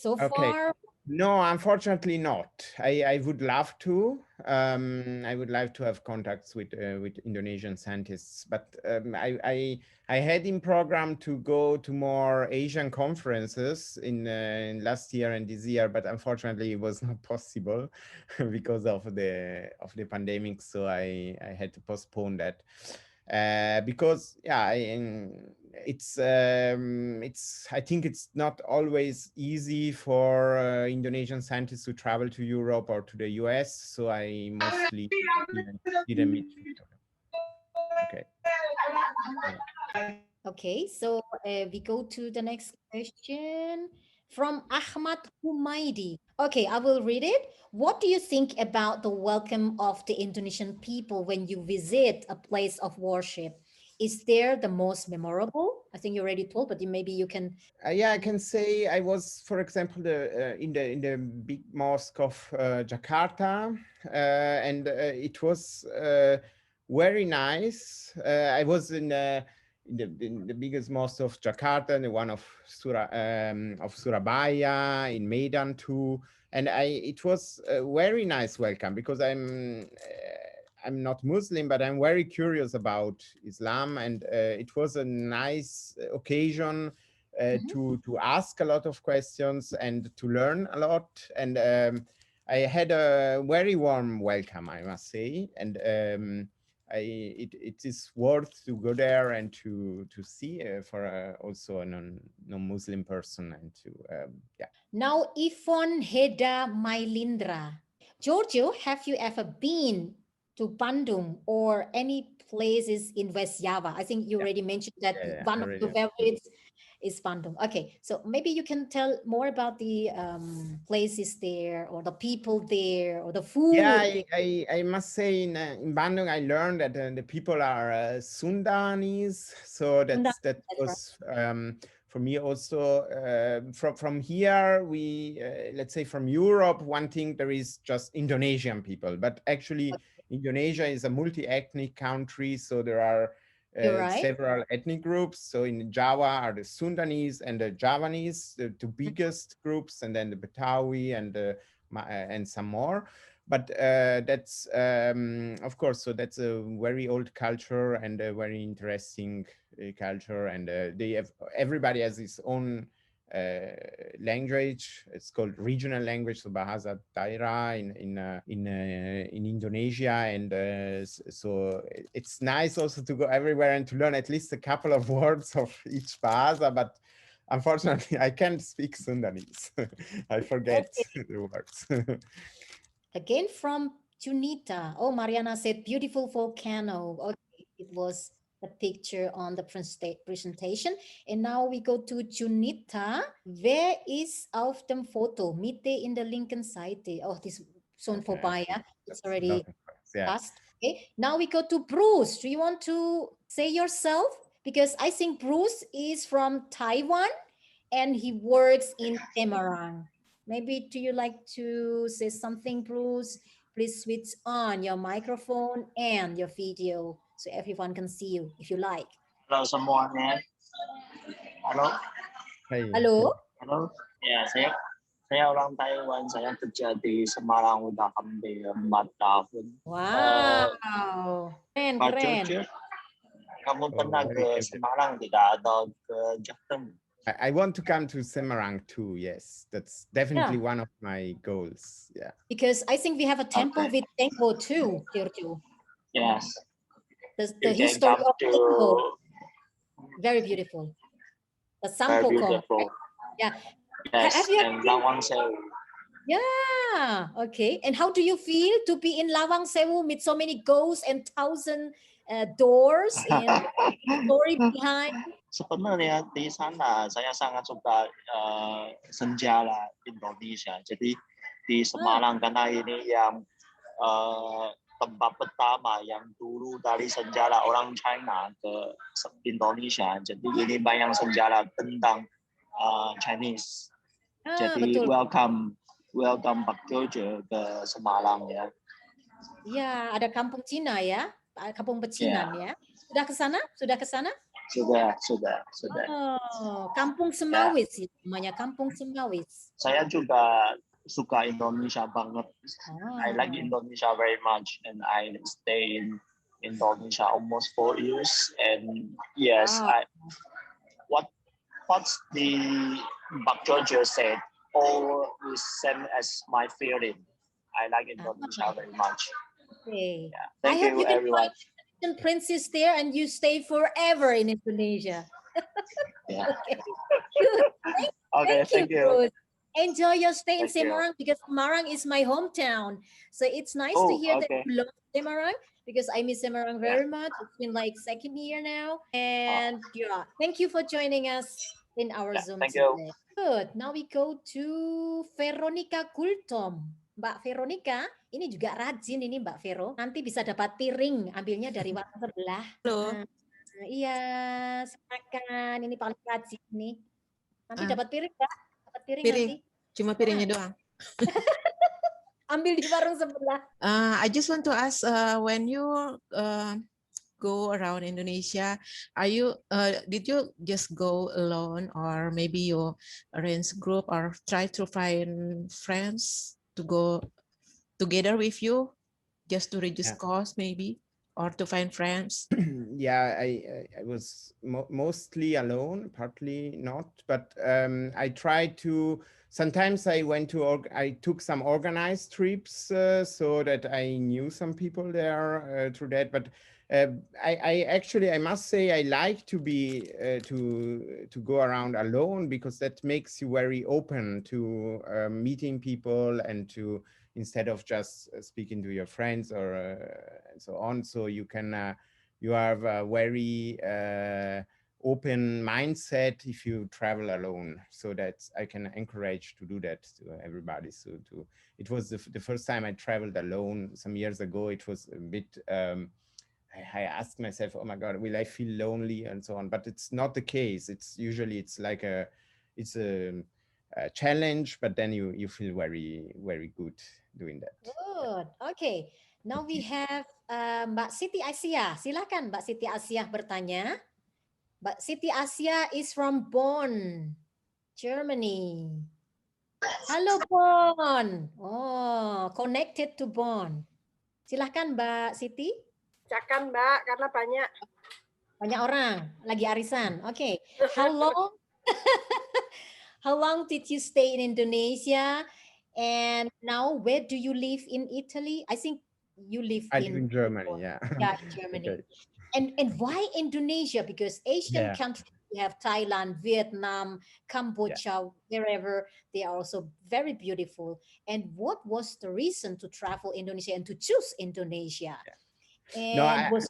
[SPEAKER 1] so far?
[SPEAKER 2] No, unfortunately not. I would love to. I would like to have contacts with Indonesian scientists, but I had in program to go to more Asian conferences in last year and this year, but unfortunately it was not possible because of the pandemic. So I had to postpone that. Because yeah, it's I think it's not always easy for Indonesian scientists to travel to Europe or to the US, so I mostly didn't meet them. Okay.
[SPEAKER 1] Okay, so we go to the next question from Ahmad Humaidi. Okay, I will read it. What do you think about the welcome of the Indonesian people when you visit a place of worship? Is there the most memorable? I think you already told, but maybe you can.
[SPEAKER 2] Yeah, I can say I was, for example, in the big mosque of Jakarta, and it was very nice. I was in the biggest mosque of Jakarta, and the one of Surabaya, in Medan too, and it was a very nice welcome because I'm not Muslim, but I'm very curious about Islam, and it was a nice occasion to ask a lot of questions and to learn a lot. And I had a very warm welcome, I must say, and it is worth to go there and to see for also a non-Muslim person, and to yeah.
[SPEAKER 1] Now, Yvonne Heda Mailindra. Giorgio, have you ever been to Bandung or any places in West Java? I think you already mentioned that one of your favorites is Bandung. Okay, so maybe you can tell more about the places there, or the people there, or the food.
[SPEAKER 2] Yeah, I must say in Bandung I learned that the people are Sundanese, so that was for me also. From here, we let's say from Europe, one thing, there is just Indonesian people, but actually Indonesia is a multi-ethnic country, so there are several ethnic groups. So in Java are the Sundanese and the Javanese, the two biggest groups, and then the Betawi and some more. But that's of course, so that's a very old culture and a very interesting culture, and everybody has his own language. It's called regional language, so Bahasa Daerah in Indonesia, and so it's nice also to go everywhere and to learn at least a couple of words of each Bahasa, but unfortunately I can't speak Sundanese. I forget the words.
[SPEAKER 1] Again from Junita. Oh, Mariana said beautiful volcano. Okay, it was the picture on the presentation. And now we go to Junita. Where is auf dem Foto? Mitte in the linken Seite. Oh, this zone for Baya. It's already passed. Okay. Now we go to Bruce. Do you want to say yourself? Because I think Bruce is from Taiwan and he works in Semarang. Maybe do you like to say something, Bruce? Please switch on your microphone and your video so everyone can see you if you like.
[SPEAKER 6] Halo semuanya. Halo.
[SPEAKER 2] Hey.
[SPEAKER 1] Halo.
[SPEAKER 6] Halo. Ya, saya orang Taiwan. Saya kerja di Semarang udah hampir 4 tahun.
[SPEAKER 1] Wow. Keren,
[SPEAKER 6] Pak
[SPEAKER 1] keren.
[SPEAKER 6] Jojo, kamu pernah ke Semarang tidak, atau ke Jakarta?
[SPEAKER 2] I want to come to Semarang too. Yes, that's definitely one of my goals. Yeah.
[SPEAKER 1] Because I think we have a temple with Tengho too, Giorgio.
[SPEAKER 6] Yes.
[SPEAKER 1] The history of Tengho. Very beautiful. The Sampokong. Right? Yeah.
[SPEAKER 6] Yes, and Lawang Sewu.
[SPEAKER 1] Yeah. Okay. And how do you feel to be in Lawang Sewu with so many ghosts and 1,000 doors and story behind?
[SPEAKER 6] Sebenarnya di sana saya sangat suka sejarah Indonesia. Jadi di Semarang karena ini yang tempat pertama yang dulu dari sejarah orang China ke Indonesia. Jadi ini banyak sejarah tentang Chinese. Jadi betul. welcome Pak Jojo ke Semarang ya.
[SPEAKER 1] Ya, ada kampung Cina ya, kampung pecinan ya. Sudah ke sana? Sudah ke sana?
[SPEAKER 6] Sudah.
[SPEAKER 1] Oh, Kampung Semawis namanya, Kampung Semawis.
[SPEAKER 6] Saya juga suka Indonesia banget. I like Indonesia very much, and I stay in Indonesia almost 4 years. And yes,
[SPEAKER 1] Wow.
[SPEAKER 6] what's the Bak Georgia said, all is same as my feeling. I like Indonesia very much.
[SPEAKER 1] Okay.
[SPEAKER 6] Yeah.
[SPEAKER 1] I
[SPEAKER 6] Thank
[SPEAKER 1] hope
[SPEAKER 6] you,
[SPEAKER 1] you can
[SPEAKER 6] everyone.
[SPEAKER 1] find princess there and you stay forever in Indonesia.
[SPEAKER 6] Yeah.
[SPEAKER 1] Okay. Good.
[SPEAKER 6] Okay,
[SPEAKER 1] Thank you,
[SPEAKER 6] thank you.
[SPEAKER 1] Bruce. Enjoy your stay in
[SPEAKER 6] Thank you.
[SPEAKER 1] Semarang because Semarang is my hometown. So it's nice to
[SPEAKER 6] Oh,
[SPEAKER 1] hear that
[SPEAKER 6] okay.
[SPEAKER 1] you love Semarang because I miss Semarang very much. It's been like second year now. And yeah, thank you for joining us in our
[SPEAKER 6] Yeah,
[SPEAKER 1] Zoom
[SPEAKER 6] thank you.
[SPEAKER 1] today. Good. Now we go to Veronica Gultom. Mbak Veronica, ini juga rajin ini Mbak Vero. Nanti bisa dapat piring, ambilnya dari warung sebelah.
[SPEAKER 7] Halo.
[SPEAKER 1] Iya, silakan. Ini paling rajin nih. Nanti
[SPEAKER 7] Ah.
[SPEAKER 1] dapat piring ya? Dapat piring,
[SPEAKER 7] Piring,
[SPEAKER 1] nanti.
[SPEAKER 7] cuma piringnya doang.
[SPEAKER 1] Ambil di warung sebelah.
[SPEAKER 7] I just want to ask, when you go around Indonesia, did you just go alone, or maybe you arrange group or try to find friends to go together with you, just to reduce cost maybe, or to find friends?
[SPEAKER 2] Yeah, I was mostly alone, partly not, but I tried to. Sometimes I went to I took some organized trips so that I knew some people there through that. But I actually, I must say, I like to be to go around alone because that makes you very open to meeting people and to, instead of just speaking to your friends or and so on. So you can you have a very open mindset if you travel alone. So that I can encourage to do that to everybody. So it was the first time I traveled alone some years ago. It was a bit. I asked myself, oh my God, will I feel lonely and so on? But it's not the case. It's usually like a challenge, but then you feel very, very good doing that.
[SPEAKER 1] Good. Okay. Now we have Mbak Siti Asia. Silakan Mbak Siti Asia bertanya. Mbak Siti Asia is from Bonn, Germany. Halo Bonn. Oh, connected to Bonn. Silahkan Mbak Siti.
[SPEAKER 8] Cakan Mbak, karena
[SPEAKER 1] banyak orang lagi arisan. Okay. How long did you stay in Indonesia? And now where do you live in Italy? I think you live
[SPEAKER 2] in Germany, yeah.
[SPEAKER 1] Yeah, in Germany. Okay. And why Indonesia? Because Asian countries, we have Thailand, Vietnam, Cambodia, wherever, they are also very beautiful. And what was the reason to travel Indonesia and to choose Indonesia? And was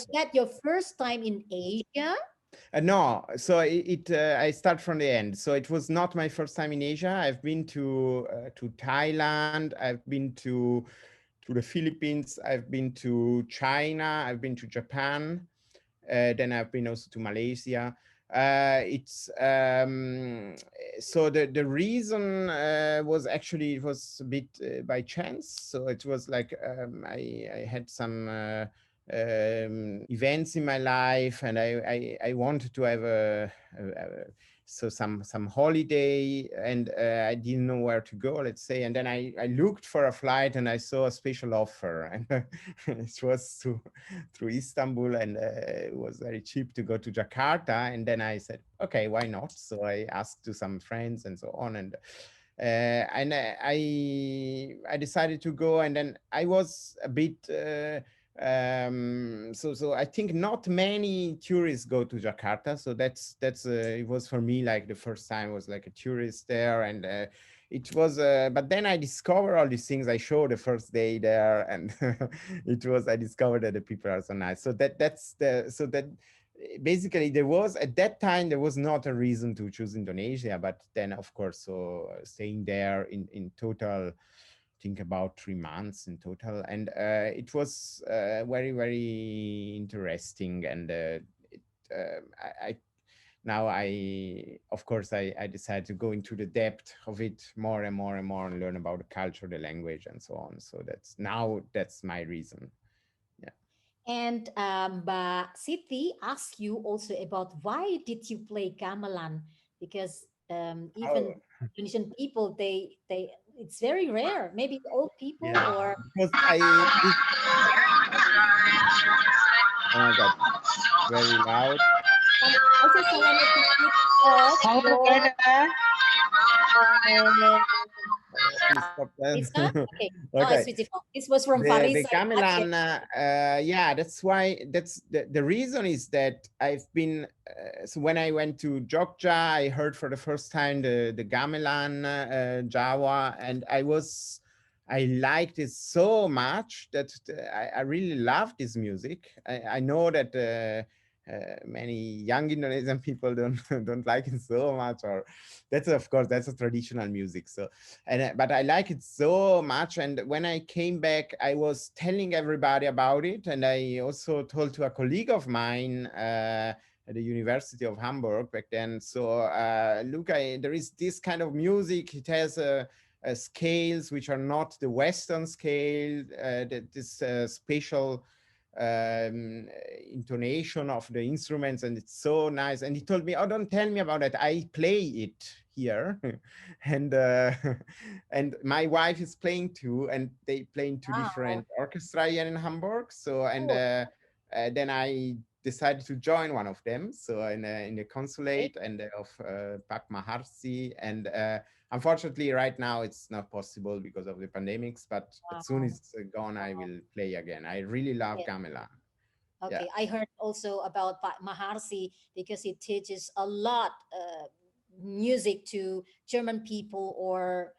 [SPEAKER 1] that your first time in Asia?
[SPEAKER 2] No, so I start from the end. So it was not my first time in Asia. I've been to Thailand. I've been to the Philippines. I've been to China. I've been to Japan. Then I've been also to Malaysia. It's so the reason was actually, it was a bit by chance. So it was like I had some events in my life, and I wanted to have some holiday, and I didn't know where to go, let's say. And then I looked for a flight, and I saw a special offer, and it was through Istanbul, and it was very cheap to go to Jakarta. And then I said, okay, why not? So I asked to some friends and so on, and I decided to go. And then I was a bit so I think not many tourists go to Jakarta. So that's it was for me like the first time I was like a tourist there, and it was but then I discovered all these things. I showed the first day there, and I discovered that the people are so nice. So that basically there was, at that time, there was not a reason to choose Indonesia, but then of course, so staying there in total, think about 3 months in total, and it was very, very interesting. And of course I decided to go into the depth of it more and more and more, and learn about the culture, the language, and so on. So that's my reason. Yeah.
[SPEAKER 1] And Mbak Siti asked you also about why did you play gamelan, because even Indonesian people, they it's very rare. Maybe old people
[SPEAKER 2] Yeah,
[SPEAKER 1] or
[SPEAKER 2] because oh my God, very loud.
[SPEAKER 1] also saya need to switch off
[SPEAKER 9] Halo
[SPEAKER 1] your
[SPEAKER 9] Bagana.
[SPEAKER 2] Please stop that.
[SPEAKER 1] Lisa. Okay, now I
[SPEAKER 2] Okay.
[SPEAKER 1] switch it off. This was from
[SPEAKER 2] The
[SPEAKER 1] Farisa.
[SPEAKER 2] gamelan, yeah, that's why. That's the reason is that I've been. So when I went to Jogja, I heard for the first time the gamelan Jawa, and I liked it so much that I really love this music. I know that many young Indonesian people don't like it so much, or that's of course that's a traditional music. So, but I like it so much. And when I came back, I was telling everybody about it, and I also told to a colleague of mine. At the University of Hamburg back then. So look, there is this kind of music. It has scales which are not the Western scale. This spatial intonation of the instruments, and it's so nice. And he told me, "Oh, don't tell me about it. I play it here," and and my wife is playing too, and they play in two different orchestra here in Hamburg. So and then I decided to join one of them. So in the consulate and of Pak Maharsi, and unfortunately right now it's not possible because of the pandemics, but as soon as it's gone, I will play again. I really love gamelan.
[SPEAKER 1] Okay, I heard also about Pak Maharsi because he teaches a lot music to German people or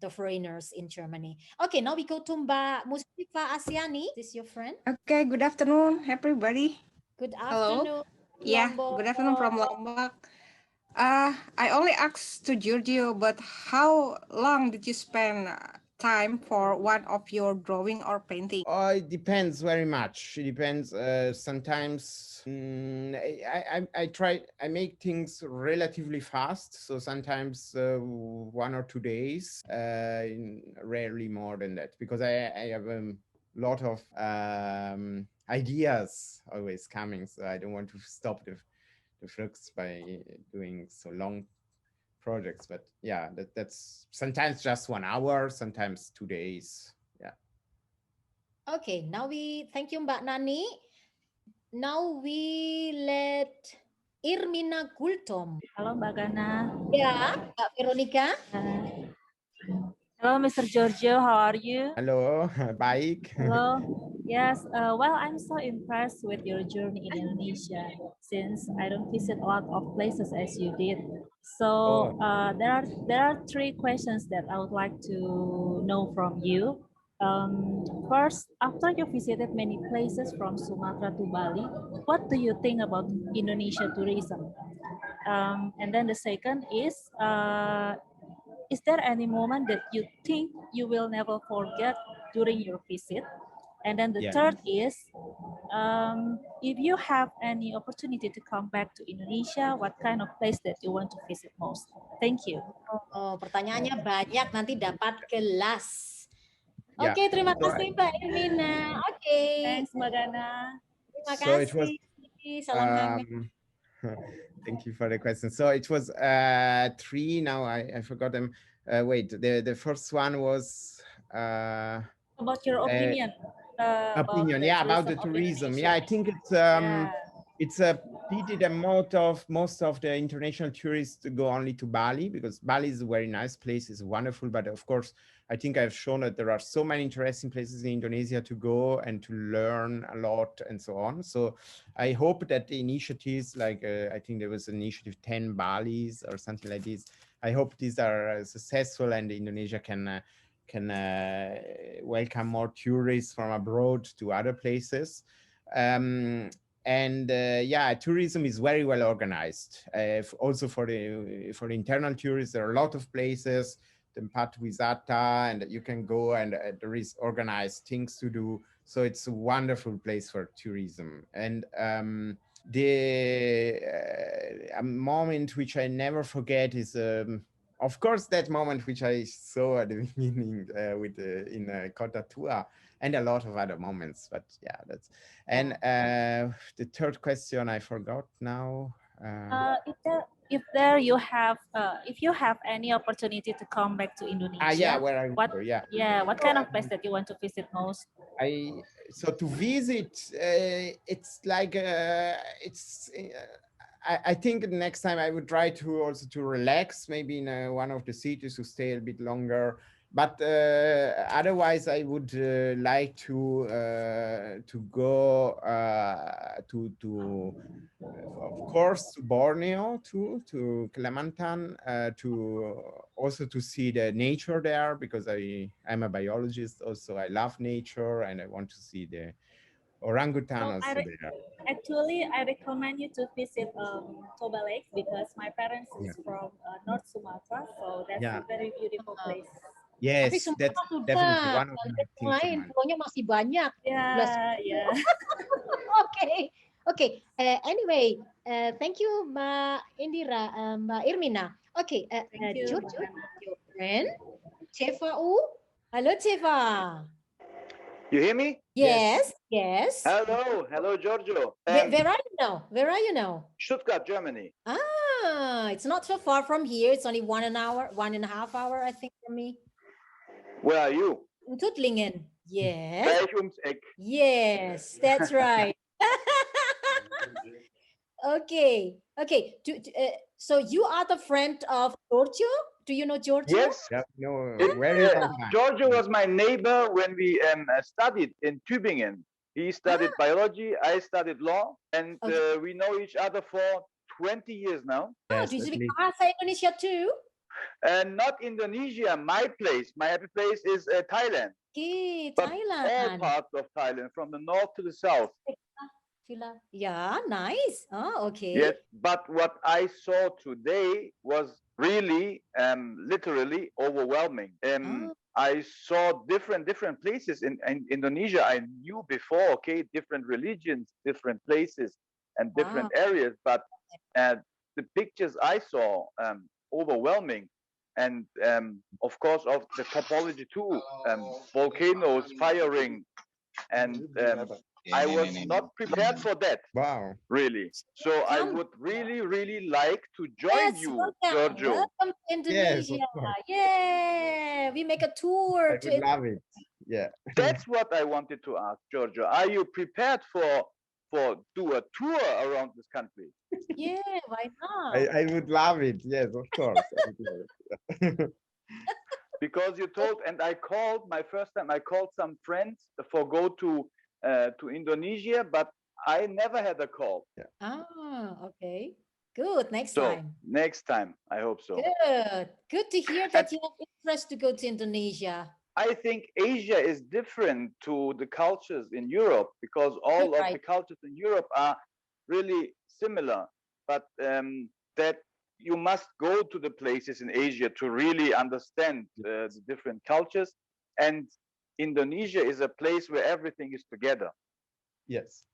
[SPEAKER 1] the foreigners in Germany. Okay, now we go to Mbak Musfifa Asiani. Is this your friend?
[SPEAKER 10] Okay, good afternoon, everybody.
[SPEAKER 1] Good
[SPEAKER 10] Hello.
[SPEAKER 1] afternoon.
[SPEAKER 10] Yeah,
[SPEAKER 1] Lombok.
[SPEAKER 10] good afternoon from Lombok. I only asked to Giorgio, but how long did you spend time for one of your drawing or painting?
[SPEAKER 2] Oh, it depends very much. It depends. Sometimes I make things relatively fast. So sometimes 1 or 2 days, rarely more than that, because I have a lot of ideas always coming. So I don't want to stop the flux by doing so long projects. But yeah, that's sometimes just 1 hour, sometimes 2 days. Yeah.
[SPEAKER 1] Okay, now we thank you Mbak Nani. Now we let Irmina Gultom.
[SPEAKER 11] Halo Mbak Gana.
[SPEAKER 1] Ya, Mbak Veronica.
[SPEAKER 11] Hello Mr. Giorgio, how are you?
[SPEAKER 2] Hello, baik.
[SPEAKER 11] Hello. Yes, well, I'm so impressed with your journey in Indonesia since I don't visit a lot of places as you did. So there are 3 questions that I would like to know from you. First, after you visited many places from Sumatra to Bali, what do you think about Indonesia tourism? And then the second is there any moment that you think you will never forget during your visit? And then the third is, if you have any opportunity to come back to Indonesia, what kind of place that you want to visit most? Thank you.
[SPEAKER 1] Oh, pertanyaannya banyak, nanti dapat kelas. Oke, terima kasih Mbak Irmina. Oke.
[SPEAKER 11] Thanks Mbak Gana.
[SPEAKER 1] Terima kasih. Salam hangat.
[SPEAKER 2] Thank you for the question. So it was 3. Now I forgot them. Wait, the first one was
[SPEAKER 11] about your opinion.
[SPEAKER 2] About the tourism. Yeah, I think it's a pity that most of the international tourists go only to Bali, because Bali is a very nice place, it's wonderful. But of course, I think I've shown that there are so many interesting places in Indonesia to go and to learn a lot and so on. So I hope that the initiatives, like I think there was an initiative 10 Balis or something like this. I hope these are successful and Indonesia can welcome more tourists from abroad to other places. Yeah, tourism is very well organized. Also for the internal tourists, there are a lot of places, Tempat Wisata, and you can go and there is organized things to do. So it's a wonderful place for tourism. And the moment which I never forget is, of course, that moment which I saw at the beginning in Kota Tua, and a lot of other moments. But yeah, that's. And the third question I forgot now.
[SPEAKER 11] if there you have if you have any opportunity to come back to Indonesia,
[SPEAKER 2] Yeah, where I
[SPEAKER 11] what
[SPEAKER 2] remember, yeah.
[SPEAKER 11] what kind of place that you want to visit most?
[SPEAKER 2] So to visit, it's like it's. I think next time I would try to also to relax, maybe in one of the cities to stay a bit longer. But otherwise, I would like to go to of course to Borneo too, to Kalimantan, to also to see the nature there, because I'm a biologist also. I love nature and I want to see the orangutan
[SPEAKER 11] Well,
[SPEAKER 2] also there.
[SPEAKER 11] actually, I recommend you to visit Toba Lake because my parents is from North Sumatra, so that's a very beautiful place.
[SPEAKER 1] Tapi
[SPEAKER 2] Yes,
[SPEAKER 1] semua
[SPEAKER 2] that's definitely
[SPEAKER 1] sudah,
[SPEAKER 2] one of my
[SPEAKER 1] yang
[SPEAKER 2] things.
[SPEAKER 1] lain pulau-nya masih banyak.
[SPEAKER 11] Yeah.
[SPEAKER 1] Okay. Anyway, thank you, Mbak Indira, Mbak Irmina. Okay,
[SPEAKER 11] Thank you,
[SPEAKER 1] George,
[SPEAKER 11] Mbak.
[SPEAKER 1] your friend, Cheva U. Hello, Cheva.
[SPEAKER 9] You hear me?
[SPEAKER 1] Yes.
[SPEAKER 9] Hello, Giorgio.
[SPEAKER 1] Where are you now? Where are you now?
[SPEAKER 9] Stuttgart, Germany.
[SPEAKER 1] It's not so far from here. It's only 1 hour, 1.5 hours, I think, from me.
[SPEAKER 9] Where are you?
[SPEAKER 1] In Tuttlingen. Yes.
[SPEAKER 9] Gleich ums Eck.
[SPEAKER 1] Yes, that's right. Okay. So you are the friend of Giorgio? Do you know Giorgio?
[SPEAKER 9] Yes.
[SPEAKER 2] No,
[SPEAKER 9] Giorgio was my neighbor when we studied in Tübingen. He studied biology, I studied law, and we know each other for 20 years now.
[SPEAKER 1] Do you speak Bahasa Indonesia too?
[SPEAKER 9] Not Indonesia, my happy place is Thailand.
[SPEAKER 1] Okay,
[SPEAKER 9] but
[SPEAKER 1] Thailand.
[SPEAKER 9] All parts of Thailand, from the north to the south.
[SPEAKER 1] Yeah, nice. Oh, okay.
[SPEAKER 9] Yes, but what I saw today was really, literally overwhelming. I saw different places in Indonesia. I knew before, okay, different religions, different places, and different areas. But the pictures I saw, overwhelming. And of course, of the topology too, volcanoes firing, and I was not prepared for that.
[SPEAKER 2] Wow.
[SPEAKER 9] Really. So I would really like to join you, Giorgio.
[SPEAKER 1] Welcome to Indonesia. Yeah, we make a tour.
[SPEAKER 2] I would love it. Yeah.
[SPEAKER 9] That's what I wanted to ask, Giorgio. Are you prepared for do a tour around this country?
[SPEAKER 1] Yeah, why not?
[SPEAKER 2] I would love it. Yes, of course.
[SPEAKER 9] Because you told, and I called my first time. I called some friends for go to Indonesia, but I never had a call.
[SPEAKER 2] Yeah.
[SPEAKER 1] Okay. Good. Next time.
[SPEAKER 9] Next time, I hope so.
[SPEAKER 1] Good to hear that you have interest to go to Indonesia.
[SPEAKER 9] I think Asia is different to the cultures in Europe, because all of the cultures in Europe are really similar, but that you must go to the places in Asia to really understand the different cultures. And Indonesia is a place where everything is together.
[SPEAKER 2] Yes,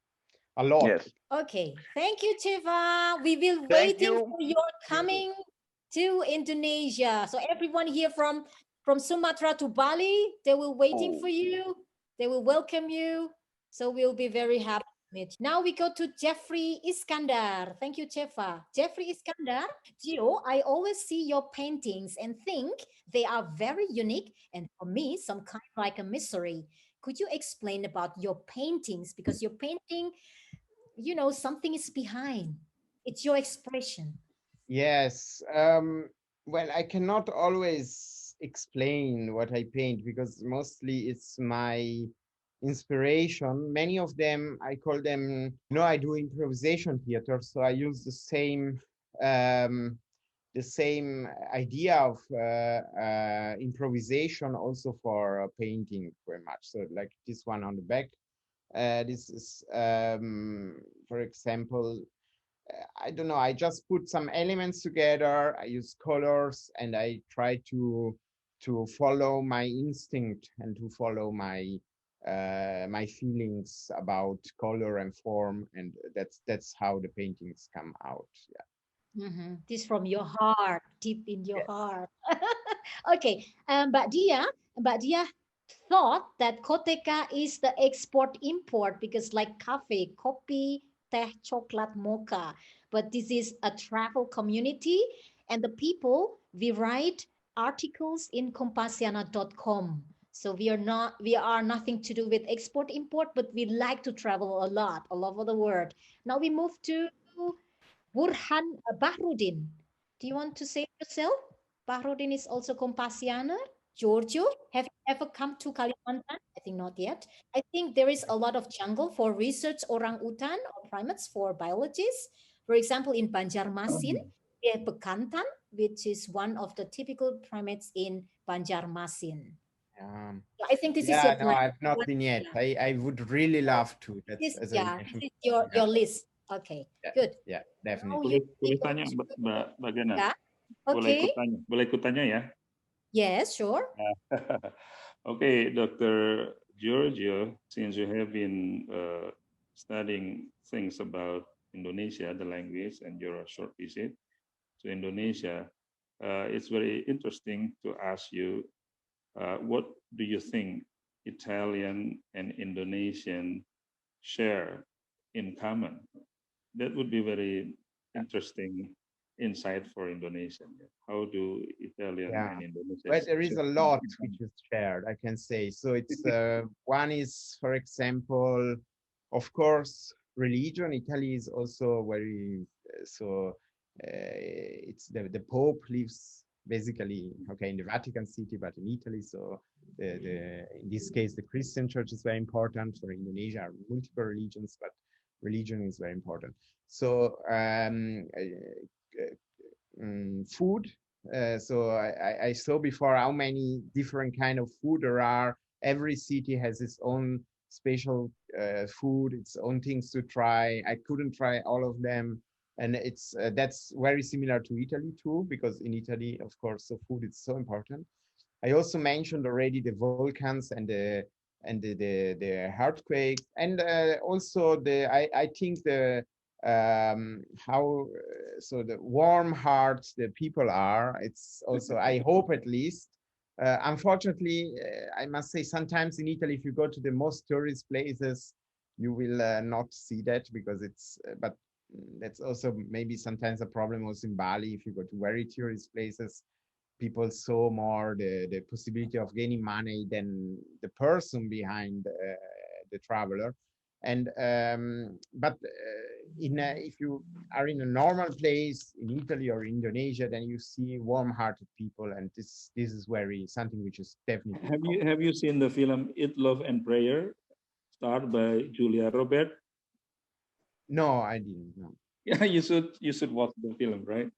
[SPEAKER 2] a lot.
[SPEAKER 9] Yes.
[SPEAKER 1] Okay, thank you, Cheva. We will waiting for your coming to Indonesia. So everyone here from Sumatra to Bali, they will waiting for you. They will welcome you. So we'll be very happy. Now we go to Jeffrey Iskandar. Thank you, Cheva. Jeffrey Iskandar. Gio, I always see your paintings and think they are very unique, and for me, some kind of like a mystery. Could you explain about your paintings? Because your painting, you know, something is behind. It's your expression.
[SPEAKER 2] Yes. Well, I cannot always explain what I paint because mostly it's my inspiration. Many of them, I call them, I do improvisation theater, so I use the same idea of improvisation also for painting very much. So like this one on the back, this is, for example, I don't know, I just put some elements together, I use colors, and I try to follow my instinct and to follow my my feelings about color and form, and that's how the paintings come out.
[SPEAKER 1] This from your heart, deep in your heart. Okay, Mbak Dia thought that Koteka is the export-import because like cafe, kopi, teh, coklat, mocha. but this is a travel community, and the people, we write articles in Kompasiana.com. So we are nothing to do with export import, but we like to travel a lot all over the world. Now we move to Burhan Bahrudin. Do you want to say yourself? Bahrudin is also Kompasiana. Giorgio, have you ever come to Kalimantan? I think not yet. I think there is a lot of jungle for research orang utan or primates for biologists. For example, in Banjarmasin, we have Bekantan, which is one of the typical primates in Banjarmasin. I think this is your
[SPEAKER 2] no,
[SPEAKER 1] plan.
[SPEAKER 2] I've not been yet. I would really love to. That's
[SPEAKER 1] This,
[SPEAKER 2] as I
[SPEAKER 1] this
[SPEAKER 2] mentioned.
[SPEAKER 1] is your list. Okay, good.
[SPEAKER 2] Yeah,
[SPEAKER 1] Now
[SPEAKER 2] definitely.
[SPEAKER 3] Boleh tanya Mbak Gana?
[SPEAKER 1] Yeah.
[SPEAKER 3] Boleh
[SPEAKER 1] Okay.
[SPEAKER 3] ikut tanya ya?
[SPEAKER 1] Yes, sure.
[SPEAKER 3] Okay, Dr. Giorgio, since you have been studying things about Indonesia, the language, and your short visit to Indonesia, it's very interesting to ask you, what do you think Italian and Indonesian share in common? That would be very interesting insight for Indonesian. How do Italian and Indonesian?
[SPEAKER 2] Well, there is a lot which is shared, I can say. So it's one is, for example, of course, religion. Italy is also very it's the Pope lives basically in the Vatican City, but in Italy. So in this case, the Christian church is very important. For Indonesia, are multiple religions, but religion is very important. So food. So I saw before how many different kind of food there are. Every city has its own special food, its own things to try. I couldn't try all of them, and it's that's very similar to Italy too, because in Italy, of course, the food is so important. I also mentioned already the volcans and the earthquakes, and also I think the so the warm hearts the people are. It's also, I hope at least. Unfortunately, I must say sometimes in Italy, if you go to the most tourist places, you will not see that, because it's but that's also maybe sometimes a problem also in Bali. If you go to very tourist places, people saw more the possibility of gaining money than the person behind the traveler. And but if you are in a normal place in Italy or Indonesia, then you see warm-hearted people, and this is very something which is definitely.
[SPEAKER 3] Have you seen the film Eat, Love, and Prayer, starred by Julia Roberts?
[SPEAKER 2] No, I didn't. No.
[SPEAKER 3] Yeah, you should watch the film, right?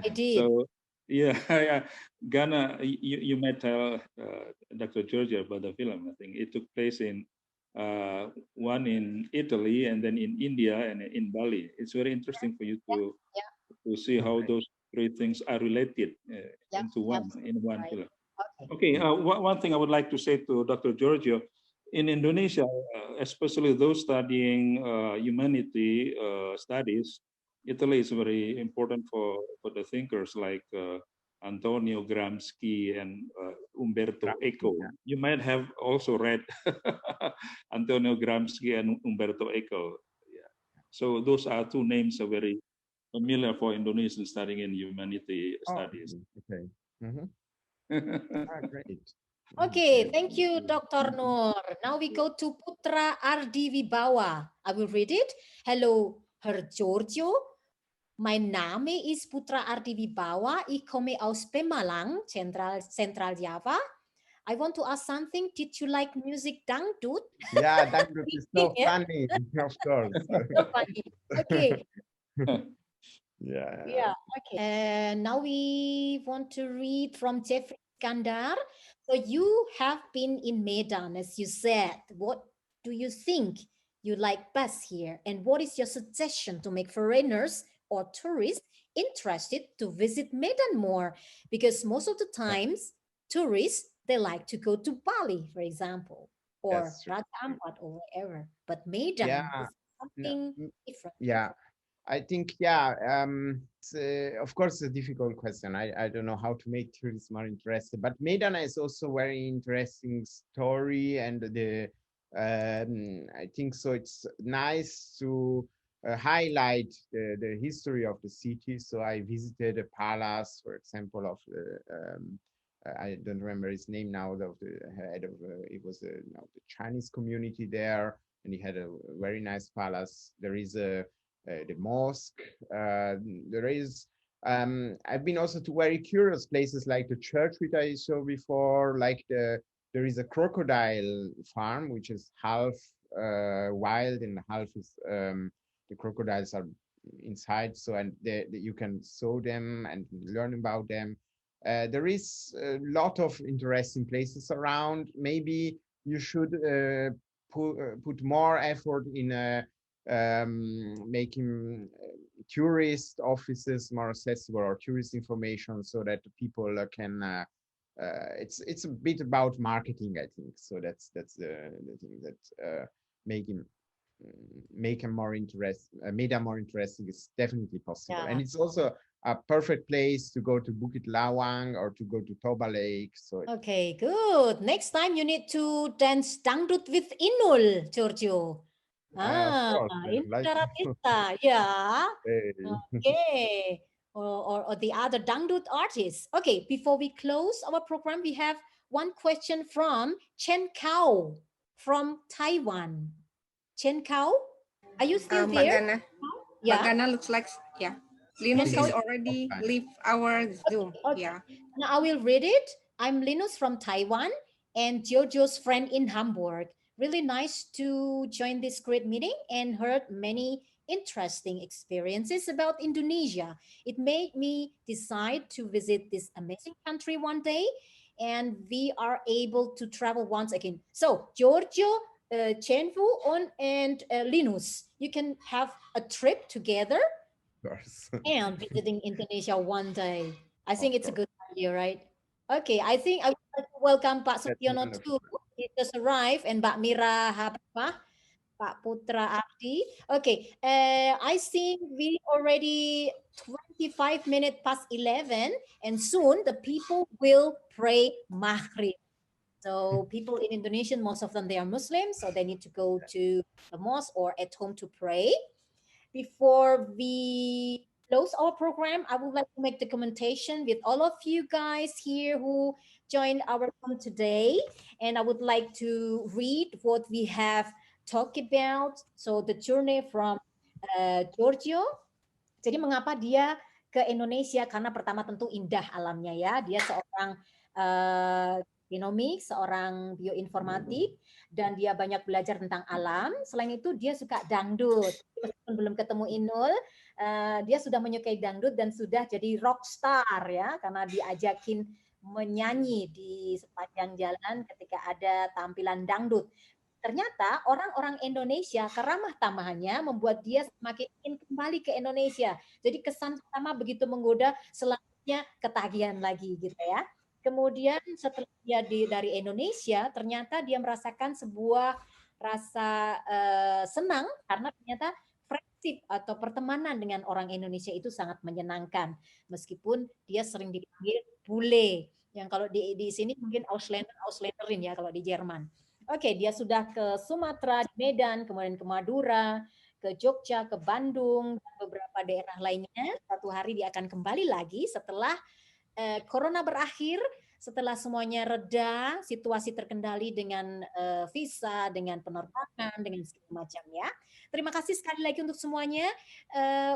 [SPEAKER 1] I did.
[SPEAKER 3] So yeah, Ghana, you might tell Dr. Giorgio about the film. I think it took place in one in Italy, and then in India, and in Bali. It's very interesting for you to see how those three things are related into one film. Okay, one thing I would like to say to Dr. Giorgio, in Indonesia, especially those studying humanity studies, Italy is very important for the thinkers like Antonio Gramsci and Umberto Eco. You might have also read Antonio Gramsci and Umberto Eco. Yeah. So those are two names are very familiar for Indonesians studying in humanity studies.
[SPEAKER 2] Okay. Great.
[SPEAKER 1] Okay, thank you, Dr. Noor. Now we go to Putra Ardi Wibawa. I will read it. Hello, Herr Giorgio. Mijn name is Putra Ardi Wibawa. Ik kom aus Pemalang, Central Java. I want to ask something. Did you like music dangdut?
[SPEAKER 2] Yeah, dangdut is so funny, of course.
[SPEAKER 1] So funny. Okay.
[SPEAKER 2] Yeah.
[SPEAKER 1] Okay. And now we want to read from Jeffrey Skandar. So you have been in Medan, as you said. What do you think you like best here? And what is your suggestion to make foreigners or tourists interested to visit Medan more? Because most of the times, tourists, they like to go to Bali, for example, or Raja Ampat or wherever. But Medan is something different.
[SPEAKER 2] Yeah. I think, it's, of course, a difficult question. I don't know how to make tourists more interested, but Medan is also very interesting story, and I think so. It's nice to highlight the history of the city. So I visited a palace, for example, of I don't remember his name now, of the head of it was the Chinese community there, and he had a very nice palace. There is the mosque. There is. I've been also to very curious places like the church, which I saw before, like there is a crocodile farm, which is half wild and half is the crocodiles are inside, so and you can saw them and learn about them. There is a lot of interesting places around. Maybe you should put more effort in making tourist offices more accessible, or tourist information, so that people can. It's a bit about marketing, I think. So that's the thing that make them more made them more interesting is definitely possible.
[SPEAKER 1] Yeah.
[SPEAKER 2] And it's also a perfect place to go to Bukit Lawang or to go to Toba Lake. So
[SPEAKER 1] Okay, good. Next time you need to dance dangdut with Inul, Giorgio. Inul Daratista, yeah. Okay. Or the other dangdut artists. Okay, before we close our program, we have one question from Chen Kao from Taiwan. Chen Kao, are you still there?
[SPEAKER 10] Gana.
[SPEAKER 1] Yeah.
[SPEAKER 10] Gana looks like, yeah. Linus is already leave our Zoom.
[SPEAKER 1] Okay.
[SPEAKER 10] Yeah.
[SPEAKER 1] Now I will read it. I'm Linus from Taiwan and Giorgio's friend in Hamburg. Really nice to join this great meeting and heard many interesting experiences about Indonesia. It made me decide to visit this amazing country one day, and we are able to travel once again. So Giorgio, Chenfu, and Linus, you can have a trip together and visiting Indonesia one day. I think it's a good idea, right? Okay, I think I would like to welcome Pak Sutyono too. He just arrived, and Mbak Mira Habibah, Pak Putra Abdi. Okay, I think we already 25 minutes past 11, and soon the people will pray Maghrib. So people in Indonesia, most of them, they are Muslims, so they need to go to the mosque or at home to pray. Before we close our program, I would like to make the commentation with all of you guys here who joined our room today. And I would like to read what we have talked about. So the journey from Giorgio. Jadi mengapa dia ke Indonesia? Karena pertama tentu indah alamnya ya. Dia seorang genomik, seorang bioinformatik, dan dia banyak belajar tentang alam. Selain itu dia suka dangdut. Meskipun belum ketemu Inul, dia sudah menyukai dangdut dan sudah jadi rockstar ya, karena diajakin menyanyi di sepanjang jalan ketika ada tampilan dangdut. Ternyata orang-orang Indonesia keramah tamahannya membuat dia semakin ingin kembali ke Indonesia. Jadi kesan pertama begitu menggoda, selanjutnya ketagihan lagi gitu ya. Kemudian setelah dia dari Indonesia, ternyata dia merasakan sebuah rasa senang karena ternyata friendship atau pertemanan dengan orang Indonesia itu sangat menyenangkan. Meskipun dia sering dipanggil bule, yang kalau di sini mungkin Ausländerin ya kalau di Jerman. Oke, dia sudah ke Sumatera, Medan, kemudian ke Madura, ke Jogja, ke Bandung, dan beberapa daerah lainnya. Satu hari dia akan kembali lagi setelah Corona berakhir, setelah semuanya reda, situasi terkendali dengan visa, dengan penerbangan, dengan segala macam ya. Terima kasih sekali lagi untuk semuanya.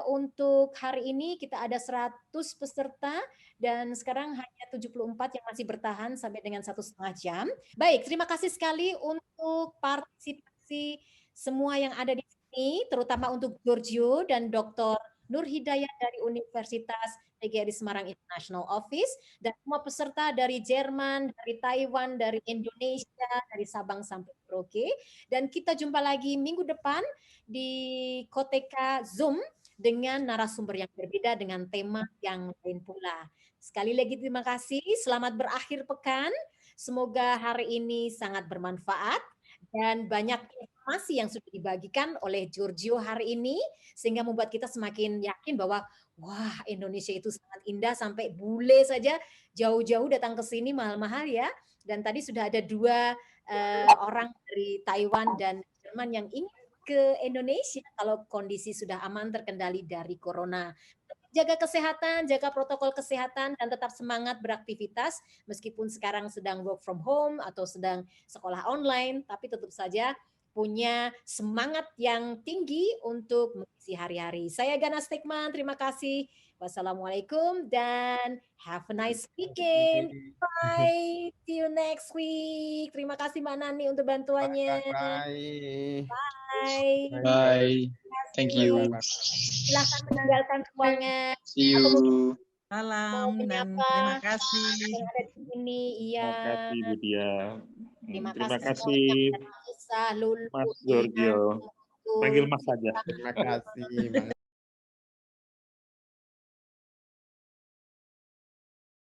[SPEAKER 1] Untuk hari ini kita ada 100 peserta dan sekarang hanya 74 yang masih bertahan sampai dengan 1,5 jam. Baik, terima kasih sekali untuk partisipasi semua yang ada di sini, terutama untuk Giorgio dan Dr. Nur Hidayat dari Universitas PGRI Semarang International Office, dan semua peserta dari Jerman, dari Taiwan, dari Indonesia, dari Sabang sampai Merauke. Dan kita jumpa lagi minggu depan di Koteka Zoom dengan narasumber yang berbeda dengan tema yang lain pula. Sekali lagi terima kasih, selamat berakhir pekan. Semoga hari ini sangat bermanfaat dan banyak informasi yang sudah dibagikan oleh Giorgio hari ini sehingga membuat kita semakin yakin bahwa wah, Indonesia itu sangat indah, sampai bule saja jauh-jauh datang ke sini mahal-mahal ya. Dan tadi sudah ada 2 orang dari Taiwan dan Jerman yang ingin ke Indonesia kalau kondisi sudah aman terkendali dari corona. Jaga kesehatan, jaga protokol kesehatan, dan tetap semangat beraktivitas meskipun sekarang sedang work from home atau sedang sekolah online, tapi tetap saja punya semangat yang tinggi untuk mengisi hari-hari. Saya Gana Stigman, terima kasih. Wassalamualaikum dan have a nice weekend. Bye. See you next week. Terima kasih Mbak Nani untuk bantuannya.
[SPEAKER 2] Bye.
[SPEAKER 1] Bye.
[SPEAKER 12] Bye. Thank you.
[SPEAKER 1] Silahkan meninggalkan ruangan.
[SPEAKER 12] See you.
[SPEAKER 4] Salam dan
[SPEAKER 1] Menyapa
[SPEAKER 4] terima kasih.
[SPEAKER 1] yang ada di sini. Iya.
[SPEAKER 3] Terima kasih Bu Dia.
[SPEAKER 1] Terima
[SPEAKER 3] Terima
[SPEAKER 1] kasih
[SPEAKER 3] kasih
[SPEAKER 1] Isa, Lulu,
[SPEAKER 3] Mas Giorgio.
[SPEAKER 1] Ina,
[SPEAKER 3] Panggil Mas saja.
[SPEAKER 2] Terima kasih.